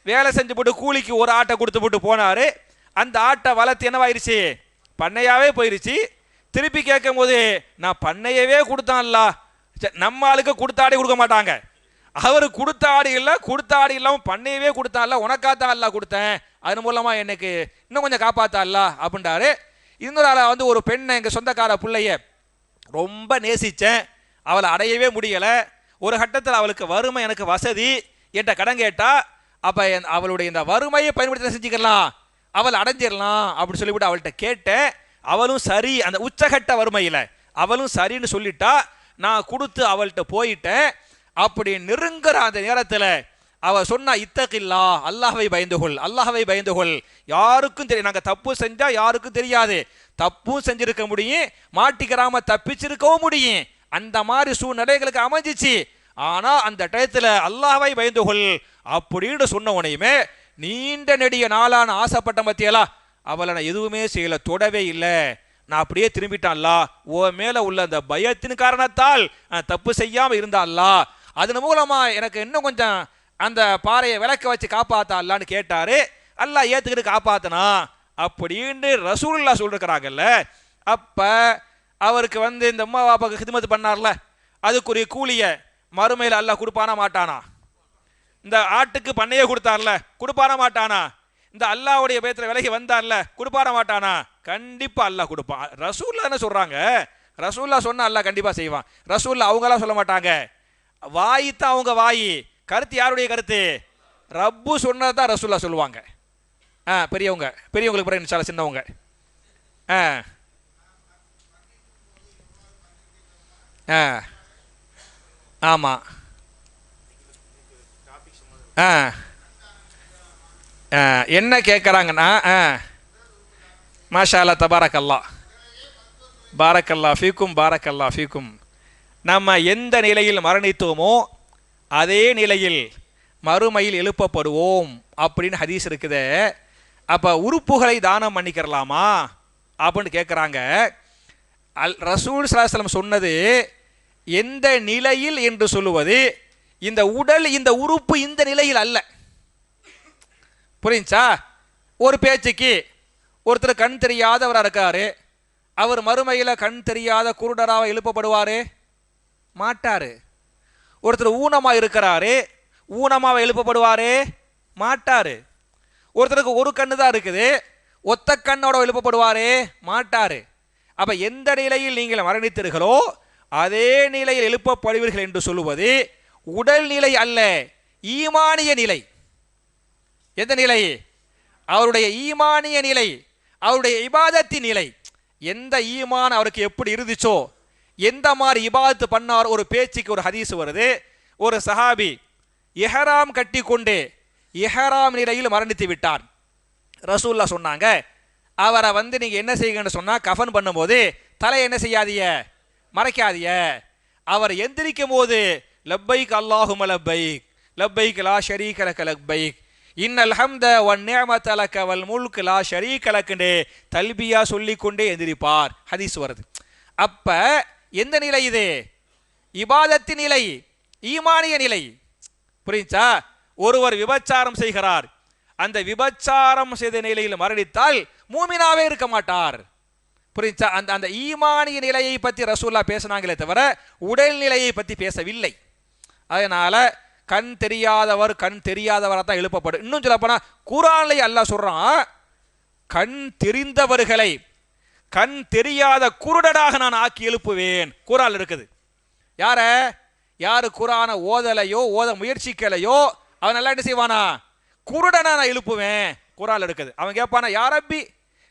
வேலை செஞ்சு போட்டு கூலிக்கு ஒரு ஆட்டை கொடுத்து போட்டு போனார். அந்த ஆட்டை வளர்த்து என்னவாயிருச்சு? பண்ணையாவே போயிருச்சு. திருப்பி கேட்கும் போது நான் பண்ணையவே கொடுத்தான்ல. நம்ம ஆளுக்கு கொடுத்த ஆடை கொடுக்க மாட்டாங்க, அவர் கொடுத்த ஆடு இல்லை, கொடுத்த ஆடு இல்லாமல் பண்ணையவே கொடுத்தான்ல, உனக்காத்தான் அல்ல கொடுத்தேன், அது மூலமாக எனக்கு இன்னும் கொஞ்சம் காப்பாத்தான்ல அப்படின்றாரு. இன்னொரு ஆளை வந்து ஒரு பெண்ணை, எங்கள் சொந்தக்கார பிள்ளைய ரொம்ப நேசித்தேன், அவளை அடையவே முடியலை. ஒரு கட்டத்தில் அவளுக்கு வறுமை, எனக்கு வசதி, என்கிட்ட கடன் கேட்டா, அப்போ அவளுடைய இந்த வறுமையை பயன்படுத்தி செஞ்சுக்கலாம், அவள் அடைஞ்சிடலாம் அப்படின்னு சொல்லிவிட்டு அவள்கிட்ட கேட்டேன். அவளும் சரி, அந்த உச்சகட்ட வறுமையில் அவளும் சரின்னு சொல்லிட்டா. நான் கொடுத்து அவள்கிட்ட போயிட்டேன். அப்படி நெருங்குற அந்த நேரத்தில் அவ சொன்னா, இத்தகில்லா, அல்லாஹ்வை பயந்துகொள், அல்லாஹ்வை பயந்துகொள். யாருக்கும் தெரியும், நாங்கள் தப்பு செஞ்சா யாருக்கும் தெரியாது, தப்பும் செஞ்சிருக்க முடியும், மாட்டிக்கிறாம தப்பிச்சிருக்கவும் முடியும். அந்த மாதிரி சூழ்நிலைகளுக்கு அமைஞ்சிச்சு. ஆனா அந்த டயத்தில் அல்லாஹ்வை பயந்துகொள் அப்படின்னு சொன்ன உனையுமே நீண்ட நெடிய நாளான ஆசைப்பட்ட மத்தியெல்லாம் அவளை நான் எதுவுமே செய்யலை, தொடவே இல்லை, நான் அப்படியே திரும்பிட்டான்ல. ஓ மேலே உள்ள அந்த பயத்தின் காரணத்தால் தப்பு செய்யாமல் இருந்தான்ல, அதன் மூலமா எனக்கு இன்னும் கொஞ்சம் அந்த பாறையை விளக்க வச்சு காப்பாத்தான்னு கேட்டாரு. அல்லாஹ் ஏத்துக்கிட்டு காப்பாத்தனா அப்படின்னு ரசூலுல்லாஹ் சொல்லிருக்கிறாங்கல்ல. அப்ப அவருக்கு வந்து இந்த அம்மா பாப்பாக்கு ஹிதமத் பண்ணார்ல, அதுக்குரிய கூலிய மறுமையில் அல்லாஹ் கொடுப்பானா மாட்டானா? இந்த ஆட்டுக்கு பண்ணையே கொடுத்தார்ல, கொடுப்பானா மாட்டானா? இந்த அல்லாஹ்வுடைய பயத்துல விலகி வந்தார்ல, கொடுப்பானா மாட்டானா? கண்டிப்பா அல்லாஹ் கொடுப்பான். ரசூலுல்லாஹ் என்ன சொல்றாங்க? ரசூலுல்லாஹ் சொன்னா அல்லாஹ் கண்டிப்பா செய்வான். ரசூலுல்லாஹ் அவங்களாம் சொல்ல மாட்டாங்க, வாய் தான் அவங்க வாய், கருத்து யாருடைய கருத்து? ரப்பு சொன்னதான் ரசூலுல்லாஹ் சொல்லுவாங்க. பெரியவங்க, பெரியவங்களுக்கு பிறகு இன்ஷா அல்லாஹ் சின்னவங்க. ஆமா. என்ன கேட்குறாங்கன்னா, மாஷா அல்லாஹ் தபாரக் அல்லாஹ். பாரக்கல்லா ஃபீக்கும், பாரக்கல்லா ஃபீக்கும். நம்ம எந்த நிலையில் மரணித்தோமோ அதே நிலையில் மறுமையில் எழுப்பப்படுவோம் அப்படின்னு ஹதீஸ் இருக்குதே. அப்போ உறுப்புகளை தானம் பண்ணிக்கிறலாமா அப்படின்னு கேட்குறாங்க. ரசூல் ஸல்லல்லாஹு அலைஹி வஸல்லம் சொன்னது எந்த நிலையில் என்று சொல்லுவது, இந்த உடல் இந்த உறுப்பு இந்த நிலையில் அல்ல. புரிஞ்சா? ஒரு பேச்சுக்கு ஒருத்தர் கண் தெரியாதவராக இருக்காரு, அவர் மறுமையில் கண் தெரியாத குருடராக எழுப்பப்படுவார் மாட்டார். ஒருத்தர் ஊனமாக இருக்கிறாரு, ஊனமாக எழுப்பப்படுவார் மாட்டார். ஒருத்தருக்கு ஒரு கண்ணு தான் இருக்குது, ஒத்த கண்ணோட எழுப்பப்படுவார் மாட்டார். அப்போ எந்த நிலையில் நீங்கள் மரணித்தீர்களோ அதே நிலையில் எழுப்பப்படுவீர்கள் என்று சொல்லுவது உடல் நிலை அல்ல, ஈமானிய நிலை. எந்த நிலை? அவருடைய ஈமானிய நிலை, அவருடைய இபாதத்தின் நிலை. எந்த ஈமான் அவருக்கு எப்படி இருந்துச்சோ, எந்த மாதிரி இபாதத்து பண்ணார். ஒரு பேச்சுக்கு ஒரு ஹதீஸ் வருது, ஒரு சஹாபி இஹ்ராம் கட்டி கொண்டு இஹ்ராம் நிலையில் மரணித்து விட்டார். ரசூலுல்லாஹ் சொன்னாங்க, அவரை நீங்கள் என்ன செய்யுங்கன்னு சொன்னால், கஃன் பண்ணும்போது தலை என்ன செய்யாதீய, மறைக்காதீய. அவர் எந்திரிக்கும் போது லப்பைக் அல்லாஹும்ம லப்பைக் லப்பைக் லா ஷரீக லக லப்பைக் இன்னல் ஹம்த வன் நிஅமத லக வல் முல்க் லா ஷரீக லக்னு தல்பியா சொல்லிக்கொண்டே எந்திரிப்பார். ஹதீஸ் வருது. அப்ப எந்த நிலை இது? இபாதத்தின் நிலை, ஈமானிய நிலை. புரிஞ்சா? ஒருவர் விபச்சாரம் செய்கிறார், அந்த விபச்சாரம் செய்த நிலையில் மரணித்தால் மூமினாவே இருக்க மாட்டார். புரிஞ்சா? அந்த அந்த ஈமானிய நிலையை பற்றி ரசூலுல்லாஹ் பேசினாங்களே தவிர உடல் நிலையை பற்றி பேசவில்லை. அதனால கண் தெரியாதவர் கண் தெரியாதவராக தான் எழுப்பப்படும். இன்னும் சொல்லப்போனால் குர்ஆன்ல அல்லாஹ் சொல்றான், கண் தெரிந்தவர்களை கண் தெரியாத குருடராக நான் ஆக்கி எழுப்புவேன். குர்ஆன்ல இருக்குது. யாரு குர்ஆனை ஓதலையோ ஓத முயற்சிக்கலையோ அவன் நல்லா என்ன செய்வானா? குருடனா நான் எழுப்புவேன். குர்ஆன்ல இருக்குது. அவன் கேட்பானா, யா ரப்பி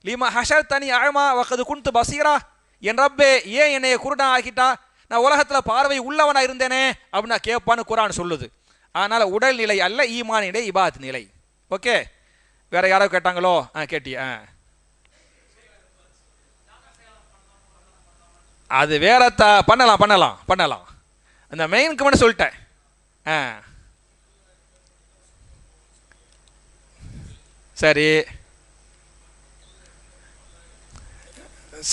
லிமா ஹஷர்தனி அஅமா வகது குன்து பஸீரா, என் ரப்பே ஏன் என்னைய குருடன் ஆக்கிட்டா, நான் உலகத்தில் பார்வை உள்ளவனா இருந்தேனே அப்படின்னு கேட்பான்னு குர்ஆன் சொல்லுது. அதனால உடல் நிலை அல்ல, ஈமான் நிலை, இபாத் நிலை. ஓகே, வேற யாரோ கேட்டாங்களோ? கேட்டியா? அது வேற பண்ணலாம் பண்ணலாம் பண்ணலாம். அந்த மெயினுக்கு மட்டும் சொல்லிட்டேன். சரி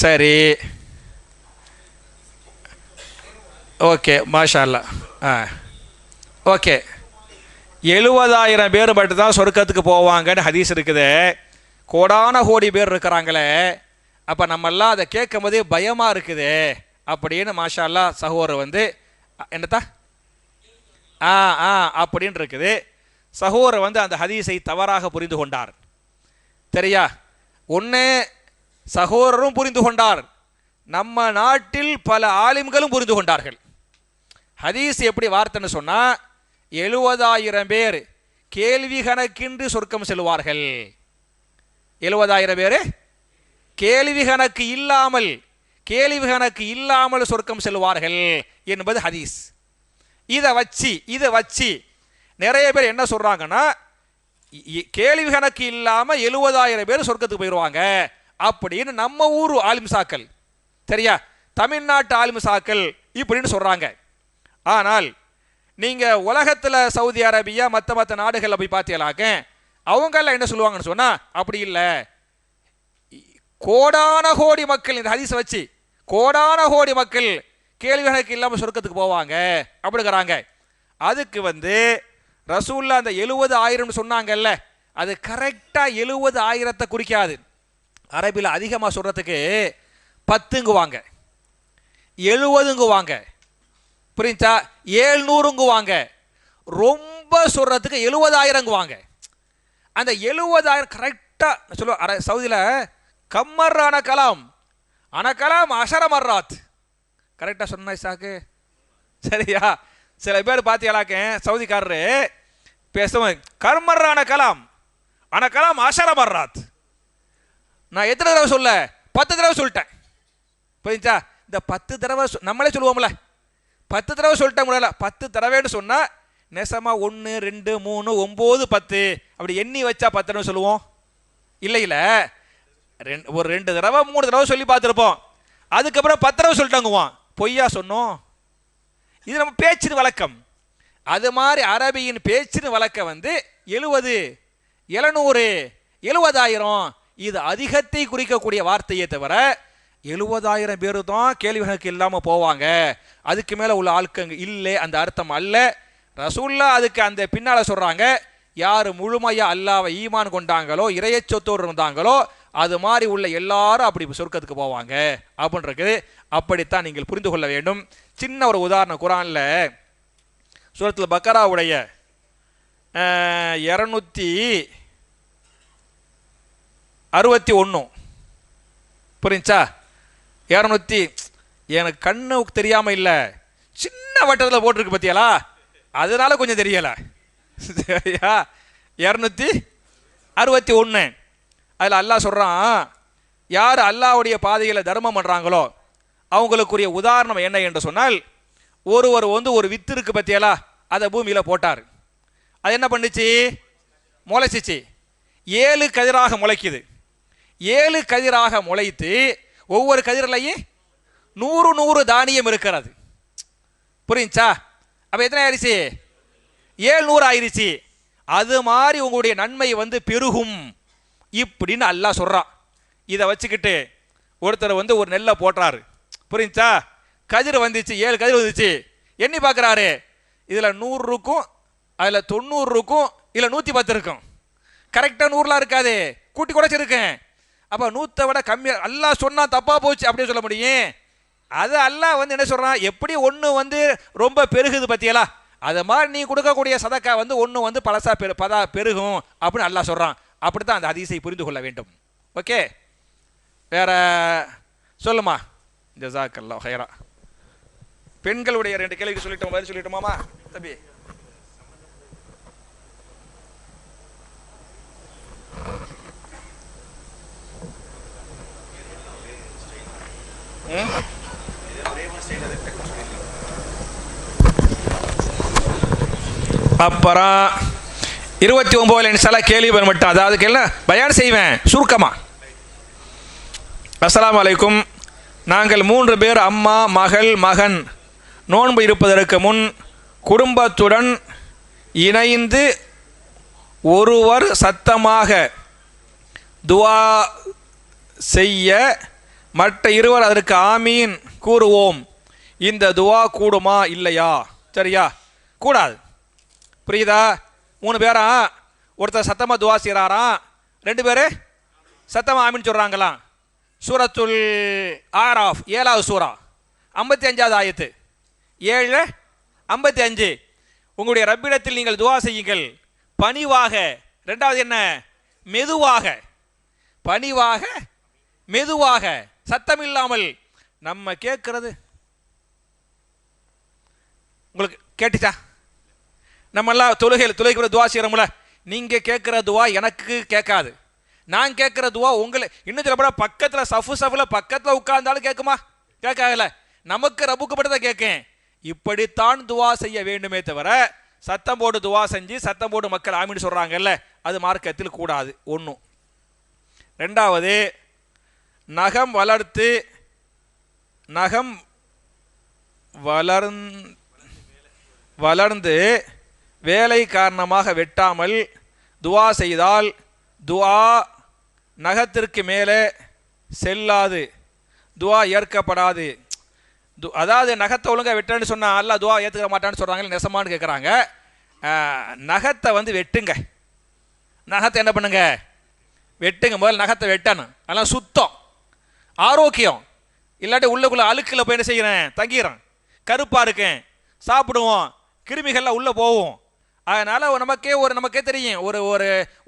சரி, ஓகே, மாஷா அல்லாஹ். ஓகே, 70,000 பேர் மட்டும்தான் சொர்க்கத்துக்கு போவாங்கன்னு ஹதீஸ் இருக்குது. கோடான கோடி பேர் இருக்கிறாங்களே, அப்போ நம்மெல்லாம் அதை கேட்கும் போதே பயமாக இருக்குது அப்படின்னு மாஷா அல்லாஹ் சகோதரர் என்னத்தா அப்படின்னு இருக்குது. சகோதரர் அந்த ஹதீஸை தவறாக புரிந்து கொண்டார். சரியா? ஒன்று சகோதரரும் புரிந்து கொண்டார், நம்ம நாட்டில் பல ஆலிம்களும் புரிந்து கொண்டார்கள். ஹதீஸ் எப்படி வார்த்தைன்னு சொன்னால், 70,000 பேர் கேள்வி கணக்கின்றி சொர்க்கம் செல்வார்கள். 70,000 பேர் கேள்வி கணக்கு இல்லாமல் சொர்க்கம் செல்வார்கள் என்பது ஹதீஸ். இதை வச்சு நிறைய பேர் என்ன சொல்றாங்கன்னா, கேள்வி கணக்கு இல்லாமல் 70,000 பேர் சொர்க்கத்துக்கு போயிடுவாங்க அப்படின்னு நம்ம ஊர் ஆலிம்சாக்கள், சரியா, தமிழ்நாட்டு ஆலிம்சாக்கள் இப்படின்னு சொல்றாங்க. ஆனால் நீங்க உலகத்தில் சவுதி அரேபியா மற்ற நாடுகளில் போய் பார்த்தீங்களாக்க அவங்கெல்லாம் என்ன சொல்லுவாங்கன்னு சொன்னா, அப்படி இல்லை, கோடான கோடி மக்கள், இந்த ஹதீஸை வச்சு கோடான கோடி மக்கள் கேள்வி கணக்கு இல்லாமல் சொர்க்கத்துக்கு போவாங்க அப்படிங்கிறாங்க. அதுக்கு ரசூலுல்லாஹ் அந்த 70,000 சொன்னாங்கல்ல, அது கரெக்டாக 70,000 குறிக்காது. அரபியில் அதிகமாக சொல்றதுக்கு 10ங்குவாங்க, 70ங்குவாங்க, புரிஞ்சா, 700ங்குவாங்க, ரொம்ப சொல்றதுக்கு 70,000ங்குவாங்க. அந்த 70,000 கரெக்டாக சொல்லுவ. சவுதியில் கம்மர் அனகலாம் அஷர மர்ராத் கரெக்டாக சொன்ன சாக்கு. சரியா? சில பேர் பார்த்தீங்களாக்க சவுதிக்காரரு பேசுவேன், கர்மர் அனகலாம் அஷர மர்ராத். நான் எத்தனை தடவை 10 தடவை சொல்லிட்டேன். புரிஞ்சா? இந்த 10 தடவை நம்மளே சொல்லுவோம்ல, 10 தடவை சொல்லிட்டேன் முடியல. 10 தடவைன்னு சொன்னால் நெசமா 1 2 3 9 10 அப்படி எண்ணி வச்சா 10 தடவை சொல்லுவோம். இல்லை ஒரு 2 தடவை 3 தடவை சொல்லி பார்த்துருப்போம். அதுக்கப்புறம் 10 தடவை சொல்லிட்டாங்குவான், பொய்யா சொன்னோம். இது நம்ம பேச்சின் வழக்கம். அது மாதிரி அரபியின் பேச்சின் வழக்கம் வந்து 70, 700, 70,000 இது அதிகத்தை குறிக்கக்கூடிய வார்த்தையே தவிர 70,000 பேர் தான் கேள்வி கணக்கு இல்லாமல் போவாங்க, அதுக்கு மேலே உள்ள ஆட்கள் இல்லை, அந்த அர்த்தம் அல்ல. ரசூல்லா அதுக்கு அந்த பின்னால் சொல்கிறாங்க, யார் முழுமையாக அல்லாவை ஈமான் கொண்டாங்களோ, இறையச்சத்தோடு இருந்தாங்களோ, அது மாதிரி உள்ள எல்லாரும் அப்படி சொர்க்கத்துக்கு போவாங்க அப்படின்றது. அப்படித்தான் நீங்கள் புரிந்து கொள்ள வேண்டும். சின்ன ஒரு உதாரணம், குரானில் சூரத்துல் பக்கராவுடைய 261 புரிஞ்சா? 200 எனக்கு கண்ணு தெரியாமல் இல்லை, சின்ன வட்டத்தில் போட்டிருக்கு பத்தியாலா, அதனால கொஞ்சம் தெரியல. சரியா? 261 அதில் அல்லாஹ் சொல்கிறான், யார் அல்லாஹ்வுடைய பாதையில் தர்மம் பண்ணுறாங்களோ அவங்களுக்குரிய உதாரணம் என்ன என்று சொன்னால், ஒருவர் வந்து ஒரு வித்து இருக்கு பத்தியாலா, அதை பூமியில் போட்டார். அது என்ன பண்ணுச்சு? முளைச்சிச்சு. 7 கதிராக முளைக்குது. 7 கதிராக முளைத்து ஒவ்வொரு கதிரிலையும் 100 தானியம் இருக்கிறது. புரிஞ்சா? அப்போ எத்தனை ஆயிடுச்சு? 700 ஆயிடுச்சு. அது மாதிரி உங்களுடைய நன்மை வந்து பெருகும் இப்படின்னு அல்லாஹ் சொல்கிறான். இதை வச்சுக்கிட்டு ஒருத்தர் வந்து ஒரு நெல்லை போட்டாரு. புரிஞ்சா? கதிர் வந்துச்சு, 7 கதிர் வந்துச்சு. எண்ணி பார்க்குறாரு, இதில் 100 இருக்கும், அதில் 90 இருக்கும், இல்லை 110 இருக்கும். கரெக்டாக 100லாம் இருக்காது, கூட்டி குறைச்சிருக்கேன். அப்போ 100 விட கம்மியாக அல்லாஹ் சொன்னால் தப்பாக போச்சு அப்படின்னு சொல்ல முடியும்? அது அல்லாஹ் வந்து என்ன சொல்கிறான், எப்படி ஒன்று வந்து ரொம்ப பெருகுது பற்றியலா, அது மாதிரி நீ கொடுக்கக்கூடிய சதக்கா வந்து ஒன்று வந்து பழசா பெருகும் அப்படின்னு அல்லாஹ் சொல்கிறான். அப்படி தான் அந்த ஹதீஸை புரிந்து கொள்ள வேண்டும். ஓகே, வேற சொல்லுமா? ஜஸாக்கல்லாஹ் ஹைரா. பெண்களுடைய 2 கேள்விக்கு சொல்லிட்டோம், பதில் சொல்லிட்டோமாமா தம்பி? அப்புறம் 29 சில கேள்வி மட்டும், அதாவது கேள்வி பயான் செய்வேன் சுருக்கமா. அஸ்ஸலாமு அலைக்கும். நாங்கள் 3 பேர் அம்மா, மகள், மகன் நோன்பு இருப்பதற்கு முன் குடும்பத்துடன் இணைந்து ஒருவர் சத்தமாக துவா செய்ய மற்ற இருவர் அதற்கு ஆமீன் கூறுவோம். இந்த துவா கூடுமா இல்லையா? சரியா? கூடாது. புரியுதா? 3 பேரா, ஒருத்தர் சத்தமாக துவா செய்கிறாராம், 2 பேர் சத்தமாக ஆமீன் சொல்கிறாங்களாம். சூரத்துல் ஆராஃப் 7வது சூரா 55வது ஆயத்து 7:55. உங்களுடைய ரப்பிடத்தில் நீங்கள் துவா செய்யுங்கள் பணிவாக. 2வது என்ன? மெதுவாக. பணிவாக, மெதுவாக, சத்தம் இல்லாமல். நம்ம கேட்கறது உங்களுக்கு கேட்டுச்சா? நம்மெல்லாம் தொழுகைக்கு துவா செய்கிறோம்ல, நீங்கள் கேட்குற துவா எனக்கு கேட்காது, நான் கேட்குற துவா உங்களை இன்னும் சில பக்கத்தில் சஃபில் பக்கத்தில் உட்கார்ந்தாலும் கேட்குமா? கேட்காதுல. நமக்கு ரப்புக்கப்பட்டதை கேட்கேன். இப்படித்தான் துவா செய்ய வேண்டுமே தவிர சத்தம் போட்டு துவா செஞ்சு சத்தம் போட்டு மக்கள் ஆமீன் சொல்கிறாங்கல்ல, அது மார்க்கத்தில் கூடாது. 1. 2வது, நகம் வளர்ந்து வேலை காரணமாக வெட்டாமல் துவா செய்தால் துவா நகத்திற்கு மேலே செல்லாது, துவா ஏற்கப்படாது. அதாவது நகத்தை ஒழுங்காக வெட்டன்னு சொன்னால் அல்ல துவா ஏற்றுக்க மாட்டான்னு சொல்கிறாங்க. நெசமானு கேட்குறாங்க. நகத்தை வந்து வெட்டுங்க. நகத்தை என்ன பண்ணுங்க? வெட்டுங்க. முதல்ல நகத்தை வெட்டணும். அதெல்லாம் சுத்தம், ஆரோக்கியம். இல்லாட்டி உள்ளுக்குள்ளே அழுக்கில் போய் என்ன செய்கிறேன்? தங்கிறேன். கருப்பாக இருக்கேன், சாப்பிடுவோம், கிருமிகள்லாம் உள்ளே போவோம். அதனால் நமக்கே தெரியும்,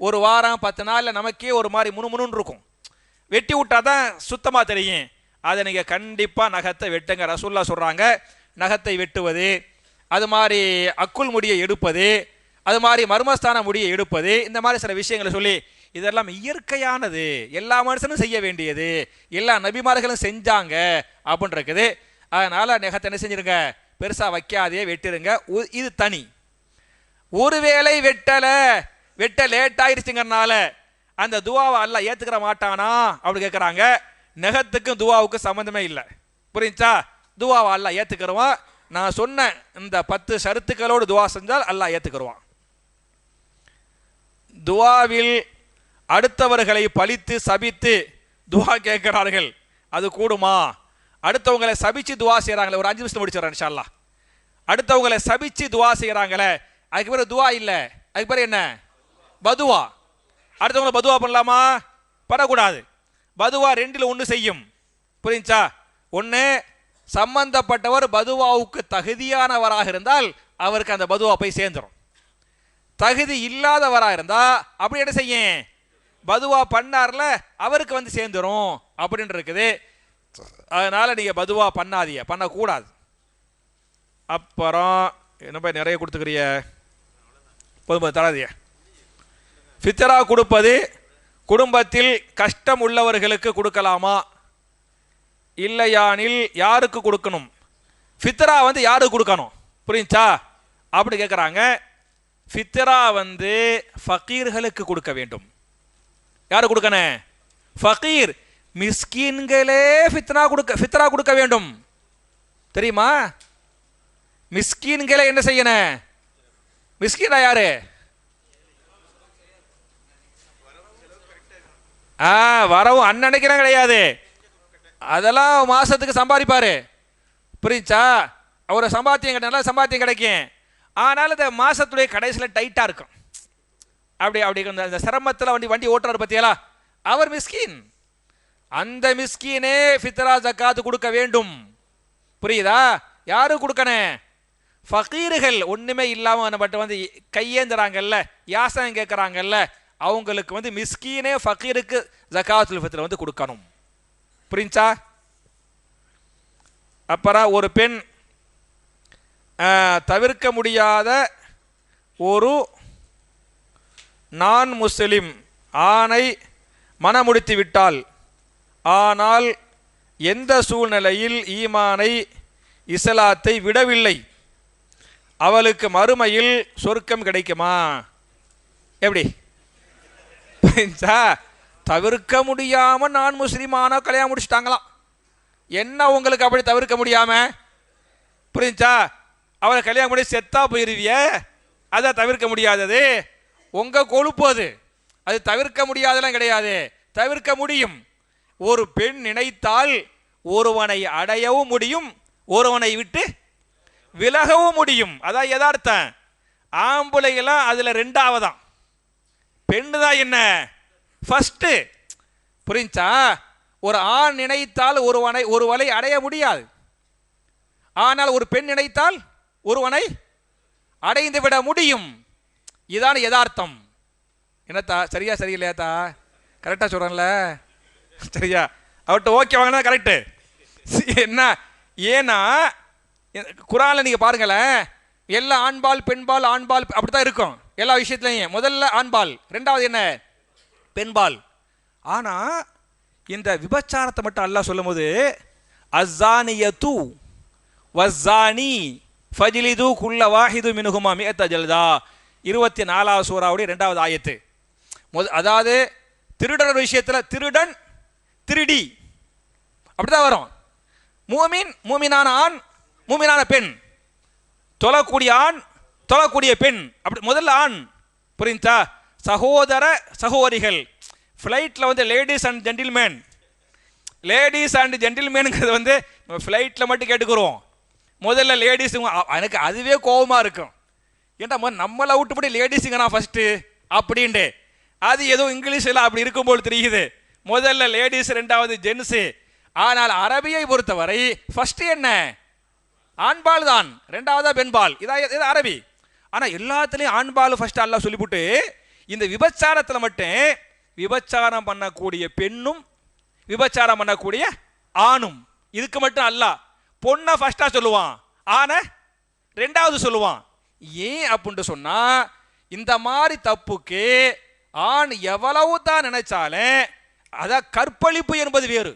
ஒரு வாரம் 10 நாளில் நமக்கே ஒரு மாதிரி முணுமுணுன்னு இருக்கும். வெட்டி விட்டால் தான் சுத்தமாக தெரியும். அதை நீங்கள் கண்டிப்பாக நகத்தை வெட்டுங்க. ரசூல்லா சொல்கிறாங்க, நகத்தை வெட்டுவது, அது மாதிரி அக்குள் முடியை எடுப்பது, அது மாதிரி மர்மஸ்தான முடியை எடுப்பது, இந்த மாதிரி சில விஷயங்களை சொல்லி இதெல்லாம் இயற்கையானது, எல்லா மனுஷனும் செய்ய வேண்டியது, எல்லா நபிமார்களும் செஞ்சாங்க அப்படின்னு இருக்குது. அதனால் நகத்தை என்ன செஞ்சிருங்க? பெருசாக வைக்காதே, வெட்டிருங்க. இது தனி. ஒருவேளை வெட்ட லேட் ஆயிடுச்சுங்கிறனால அந்த துவாவை அல்லாஹ் ஏற்றுக்கிற மாட்டானா அப்படி கேட்குறாங்க. நெகத்துக்கும் துவாவுக்கும் சம்மந்தமே இல்லை. புரிஞ்சா? துவாவை அல்லாஹ் ஏற்றுக்கிறவான். நான் சொன்ன இந்த 10 ஷரத்துக்களோடு துவா செஞ்சால் அல்லாஹ் ஏற்றுக்கிறவான். துவாவில் அடுத்தவர்களை பழித்து சபித்து துவா கேட்கிறார்கள், அது கூடுமா? அடுத்தவங்களை சபிச்சு துவா செய்கிறாங்களே, ஒரு 5 நிமிஷம் முடிச்சிடறேன் இன்ஷா அல்லாஹ். அடுத்தவங்களை சபிச்சு துவா செய்கிறாங்களே, அதுக்கு பேர் துவா இல்லை, அதுக்கு பேர் என்ன? பதுவா. அடுத்தவங்களை பதுவா பண்ணலாமா? பண்ணக்கூடாது. பதுவா 2ல் 1 செய்யும். புரிஞ்சா? ஒன்று, சம்பந்தப்பட்டவர் பதுவாவுக்கு தகுதியானவராக இருந்தால் அவருக்கு அந்த பதுவா போய் சேர்ந்துடும். தகுதி இல்லாதவராக இருந்தால் அப்படி என்ன செய்யும்? பதுவா பண்ணார்ல அவருக்கு வந்து சேர்ந்துடும் அப்படின்னு இருக்குது. அதனால நீங்க பதுவா பண்ணாதீங்க, பண்ணக்கூடாது. அப்புறம் என்ன போய் நிறைய கொடுத்துக்கிறிய, போதும் தராதிய. ஃபித்ரா கொடுப்பது குடும்பத்தில் கஷ்டம் உள்ளவர்களுக்கு கொடுக்கலாமா, இல்லையானில் யாருக்கு கொடுக்கணும்? ஃபித்ரா வந்து யாருக்கு கொடுக்கணும்? புரிஞ்சா? அப்படி கேட்குறாங்க. ஃபித்ரா வந்து ஃபகீர்களுக்கு கொடுக்க வேண்டும். யாரு கொடுக்கணும்? ஃபகீர், மிஸ்கீன்களே ஃபித்ரா கொடுக்க வேண்டும். தெரியுமா? மிஸ்கீன்களை என்ன செய்யணும்? மிஸ்கீனா யாரு? வரவும் அன்னன்னைக்கு கிடையாது, அதெல்லாம் மாசத்துக்கு சம்பாதிப்பாரு. புரிஞ்சா? அவரை சம்பாத்தியம் நல்ல சம்பாத்தியம் கிடைக்கும். ஆனால் இந்த மாசத்துடைய கடைசியில் டைட்டா இருக்கும். அப்படி அந்த சிரமத்தில் வண்டி ஓட்டுறாரு பத்தியெல்லாம், அவர் மிஸ்கீன். அந்த மிஸ்கீனே ஃபித்ரா ஜக்காத்து கொடுக்க வேண்டும். புரியுதா? யாரு கொடுக்கணும்? ஃபகீர்கள், ஒண்ணுமே இல்லாம நம்மகிட்ட வந்து கையேந்துறாங்கல்ல, யாசகம் கேட்கறாங்கல்ல, அவங்களுக்கு வந்து மிஸ்கீனே ஃபகீருக்கு ஜக்காத்துல் ஃபித்ர் வந்து கொடுக்கணும். புரிஞ்சா? அப்புறம் ஒரு பெண் தவிர்க்க முடியாத ஒரு நான் முஸ்லிம் ஆணை மனமுடித்து விட்டால், ஆனால் எந்த சூழ்நிலையில் ஈமானை இஸ்லாத்தை விடவில்லை, அவளுக்கு மறுமையில் சொர்க்கம் கிடைக்குமா? எப்படி? தவிர்க்க முடியாம நான் முஸ்லிமான கல்யாணம் முடிச்சுட்டாங்களாம். என்ன உங்களுக்கு அப்படி தவிர்க்க முடியாம? புரிஞ்சா? அவளை கல்யாணம் பண்ணி செத்தா போயிருவிய, அதான் தவிர்க்க முடியாதது. உங்க கொழுப்பு அது தவிர்க்க முடியாதெல்லாம் கிடையாது, தவிர்க்க முடியும். ஒரு பெண் நினைத்தால் ஒருவனை அடையவும் முடியும், ஒருவனை விட்டு விலகவும் முடியும். அதான் யதார்த்தம். ஆம்பளைகளாம் அதுல 2ஆவதான், பெண்ணு தான் என்ன ஃபர்ஸ்ட். புரிஞ்சா? ஒரு ஆண் நினைத்தால் ஒருவனை அடைய முடியாது, ஆனால் ஒரு பெண் நினைத்தால் ஒருவனை அடைந்து விட முடியும். இதான் யதார்த்தம். என்னத்தா சரியா சரியில்லையாத்தா? கரெக்டா சொல்றேன்ல? சரியா? அவர்கிட்ட ஓகே வாங்கினா கரெக்டு. என்ன? ஏன்னா குரான்ல நீங்க பாருங்களேன், எல்லா ஆண்பால் பெண்பால் ஆண்பால் அப்படித்தான் இருக்கும் எல்லா விஷயத்துலையும். முதல்ல ஆண்பால், 2வது என்ன? பெண்பால். ஆனா இந்த விபச்சாரத்தை மட்டும் அல்லாஹ் சொல்லும் போது அஸ்ஸானியத்து வஸ்ஸானி ஃபஜ்லிது குல்ல வாஹிது மின்ஹுமா மிஅத ஜல்தா, 24வது சூராவுடைய 2வது ஆயத்து. அதாவது திருடர் விஷயத்துல திருடன் திருடி அப்படிதான் வரும். மூமின், மூமினான ஆண், மூமினான பெண், தொழக்கூடிய ஆண், தொழக்கூடிய பெண், அப்படி முதல்ல ஆண். புரிஞ்சா? சகோதர சகோதரிகள். ஃப்ளைட்டில் வந்து ladies and gentlemen, ladies and ஜென்டில்மேனுங்கிறது வந்து நம்ம ஃப்ளைட்டில் மட்டும் கேட்டுக்கிறோம். முதல்ல லேடிஸுங்க, எனக்கு அதுவே கோபமாக இருக்கும். ஏன்டா நம்மளை விட்டுப்படி லேடிஸுங்கண்ணா ஃபஸ்ட்டு அப்படின்ட்டு. அது ஏதோ இங்கிலீஷில் அப்படி இருக்கும்போது தெரியுது. முதல்ல லேடிஸ், 2வது ஜென்ஸு. ஆனால் அரபியை பொறுத்தவரை ஃபர்ஸ்ட் என்ன? ஆண்பால் தான், 2வதா பெண்பால். இது அரபி. ஆனால் எல்லாத்துலேயும் ஆண்பால் ஃபர்ஸ்ட் அல்லாஹ் சொல்லிவிட்டு, இந்த விபச்சாரத்தில் மட்டும் விபச்சாரம் பண்ணக்கூடிய பெண்ணும் விபச்சாரம் பண்ணக்கூடிய ஆணும், இதுக்கு மட்டும் அல்லாஹ் பொண்ணை ஃபர்ஸ்டா சொல்லுவான், ஆனா 2வது சொல்லுவான். ஏன் அப்படின்ட்டு சொன்னா, இந்த மாதிரி தப்புக்கு ஆண் எவ்வளவு தான் நினைச்சாலும் அதான் கற்பழிப்பு என்பது வேறு.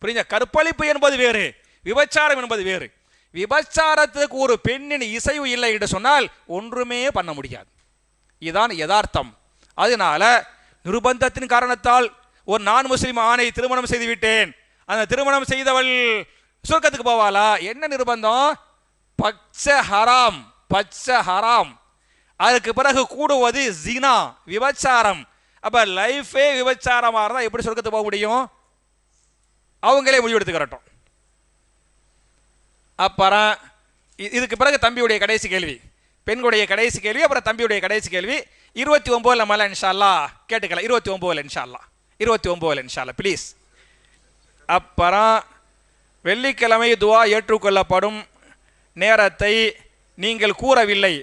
புரியுதா? கற்பழிப்பு என்பது வேறு, விபச்சாரம் என்பது வேறு. விபச்சாரத்துக்கு ஒரு பெண்ணின் இசைவு இல்லை என்று சொன்னால் ஒன்றுமே பண்ண முடியாது. இதுதான் யதார்த்தம். அதனால நிர்பந்தத்தின் காரணத்தால் ஒரு நான் முஸ்லிம் ஆணை திருமணம் செய்து விட்டேன் அந்த திருமணம் செய்தவள் சொர்க்கத்துக்கு போவாளா? என்ன நிர்பந்தம்? பச்சை ஹராம், பச்சை ஹராம். அதுக்கு பிறகு கூடுவது ஜினா, விபச்சாரம். அப்ப லைஃபே விபச்சாரமா இருந்தா எப்படி சொர்க்கத்துக்கு போக முடியும்? அவங்களே முடிவெடுத்துக்கிறட்டும். அப்புறம் இதுக்கு பிறகு தம்பியுடைய கடைசி கேள்வி, பெண்களுடைய கடைசி கேள்வி, அப்புறம் தம்பியுடைய கடைசி கேள்வி. 29 நம்மளால இன்ஷா அல்லாஹ் கேட்டுக்கலாம். 29 இன்ஷா அல்லாஹ், 29 இன்ஷா அல்லாஹ் ப்ளீஸ். அப்புறம் வெள்ளிக்கிழமை துவா ஏற்றுக்கொள்ளப்படும் நேரத்தை நீங்கள் கூறவில்லை,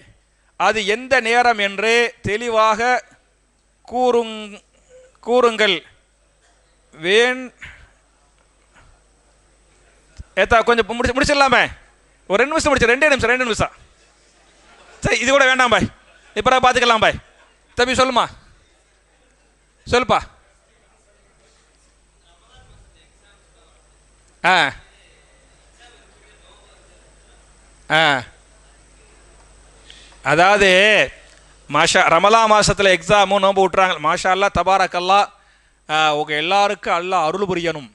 அது எந்த நேரம் என்று தெளிவாக கூறுங்கள். கொஞ்சம் முடிச்சிடலாமே, ஒரு 2 நிமிஷம் முடிச்சு, 2 நிமிஷம். சரி, இது கூட வேண்டாம் பாய், இப்போ பார்த்துக்கலாம் பாய். தம்பி சொல்லுமா, சொல்லுப்பா. அதாவது ரமலா மாசத்துல எக்ஸாமும் நோம்பு விட்டுறாங்க. மாஷா அல்லா தபாரக்கல்லா, உங்க எல்லாருக்கும் அல்லாஹ் அருள் புரியணும்.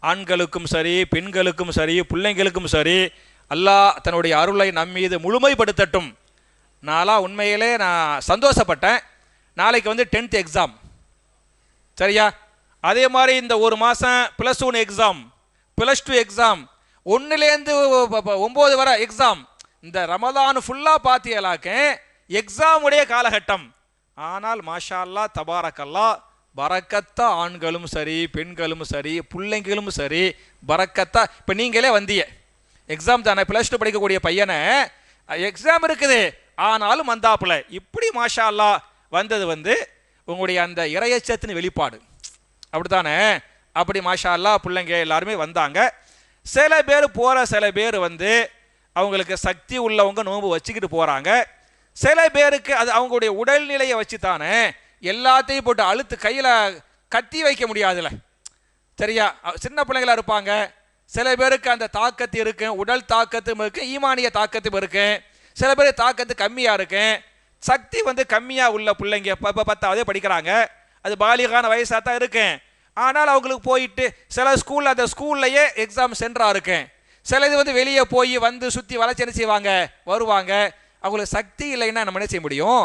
ஆண்களுக்கும் சரி, பெண்களுக்கும் சரி, பிள்ளைங்களுக்கும் சரி, அல்லாஹ் தன்னுடைய அருளை நம் மீது முழுமைப்படுத்தட்டும். நான்லாம் உண்மையிலே நான் சந்தோஷப்பட்டேன். நாளைக்கு வந்து 10th எக்ஸாம், சரியா? அதே மாதிரி இந்த ஒரு மாதம் +1 எக்ஸாம், +2 எக்ஸாம், 1லேருந்து 9 வரை எக்ஸாம். இந்த ரமலான் ஃபுல்லாக பார்த்தியலாக்க எக்ஸாமுடைய காலகட்டம். ஆனால் மாஷா அல்லா தபாரக்கல்லா, பரக்கத்தா ஆண்களும் சரி, பெண்களும் சரி, பிள்ளைங்களும் சரி, பரக்கத்தா. இப்போ நீங்களே வந்திய எக்ஸாம் தானே, +2 படிக்கக்கூடிய பையனை எக்ஸாம் இருக்குது, ஆனாலும் வந்தாப்புல இப்படி மாஷா அல்லா வந்தது வந்து உங்களுடைய அந்த இறையச்சத்தின் வெளிப்பாடு, அப்படித்தானே? அப்படி மாஷா அல்லா பிள்ளைங்க எல்லாருமே வந்தாங்க. சில பேர் போகிற, சில பேர் வந்து அவங்களுக்கு சக்தி உள்ளவங்க நோன்பு வச்சுக்கிட்டு போகிறாங்க. சில பேருக்கு அது அவங்களுடைய உடல்நிலையை வச்சு தானே எல்லாத்தையும் போட்டு அழுத்து கையில் கத்தி வைக்க முடியாதுல்ல, சரியா? சின்ன பிள்ளைங்களா இருப்பாங்க. சில பேருக்கு அந்த தாக்கத்து இருக்கு, உடல் தாக்கத்தும் இருக்கு, ஈமானிய தாக்கத்தும் இருக்கு. சில பேர் தாக்கத்து கம்மியாக இருக்கு. சக்தி வந்து கம்மியாக உள்ள பிள்ளைங்க இப்போ 10ஆவது படிக்கிறாங்க, அது பாலிகான வயசாக தான் இருக்கு. ஆனால் அவங்களுக்கு போயிட்டு சில ஸ்கூலில் அந்த ஸ்கூல்லையே எக்ஸாம் சென்டராக இருக்கு. சில இது வந்து வெளியே போய் வந்து சுற்றி வளைச்சி என்ன செய்வாங்க, வருவாங்க. அவங்களுக்கு சக்தி இல்லைன்னா நம்ம என்ன செய்ய முடியும்?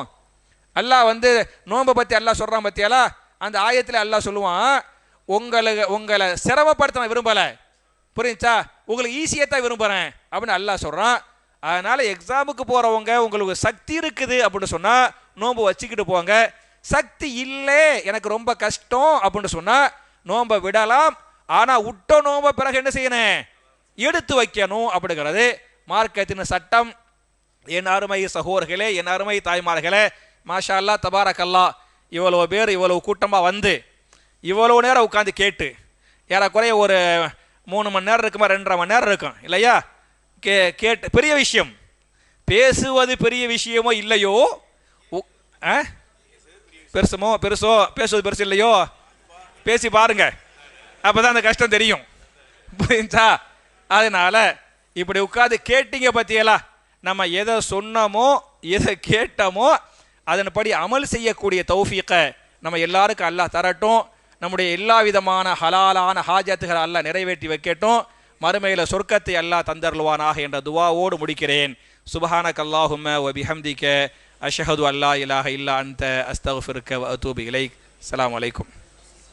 அல்லாஹ் வந்து நோன்பை பற்றி அல்லாஹ் சொல்கிறான் பற்றியாலா, அந்த ஆயத்தில் அல்லாஹ் சொல்லுவான், உங்களை சிரமப்படுத்த நான் விரும்பலை, புரிஞ்சா? உங்களுக்கு ஈஸியாக தான் விரும்புகிறேன் அப்படின்னு அல்லாஹ் சொல்கிறான். அதனால் எக்ஸாமுக்கு போகிறவங்க உங்களுக்கு சக்தி இருக்குது அப்படின்னு சொன்னால் நோன்பு வச்சுக்கிட்டு போங்க. சக்தி இல்லை, எனக்கு ரொம்ப கஷ்டம் அப்படின்னு சொன்னால் நோன்பை விடலாம். ஆனால் விட்ட நோன்பை பிறகு என்ன செய்யணும்? எடுத்து வைக்கணும் அப்படிங்கிறது மார்க்கத்தின் சட்டம். என் அருமை சகோதரர்களே, என் அருமை தாய்மார்களே, மாஷா அல்லா தபாரக்கல்லா, இவ்வளோ பேர் இவ்வளவு கூட்டமாக வந்து இவ்வளோ நேரம் உட்காந்து கேட்டு, ஏறக்குறைய ஒரு 3 மணி நேரம் இருக்குமா, 2.5 மணி நேரம் இருக்கும் இல்லையா? கேட்டு பெரிய விஷயம். பேசுவது பெரிய விஷயமோ இல்லையோ, பெருசோ பேசுவது பெருசு இல்லையோ, பேசி பாருங்க, அப்பதான் அந்த கஷ்டம் தெரியும், புரிஞ்சா? அதனால இப்படி உட்காந்து கேட்டீங்க பத்தியலா, நம்ம எதை சொன்னோமோ எதை கேட்டோமோ அதன்படி அமல் செய்யக்கூடிய தௌஃபீக்கை நம்ம எல்லாருக்கும் அல்லாஹ் தரட்டும். நம்முடைய எல்லா விதமான ஹலாலான ஹாஜத்துகளை அல்லாஹ் நிறைவேற்றி வைக்கட்டும். மறுமையில் சொர்க்கத்தை அல்லாஹ் தந்தருள்வானாக என்ற துவாவோடு முடிக்கிறேன். சுபஹானக அல்லாஹும்ம வ பிஹம்திக அஷ்ஹது அல்லா இலாஹ இல்லா அன்த அஸ்தக்ஃபிருக வ அத்தூபு இலைக். அஸ்ஸலாமு அலைக்கும்.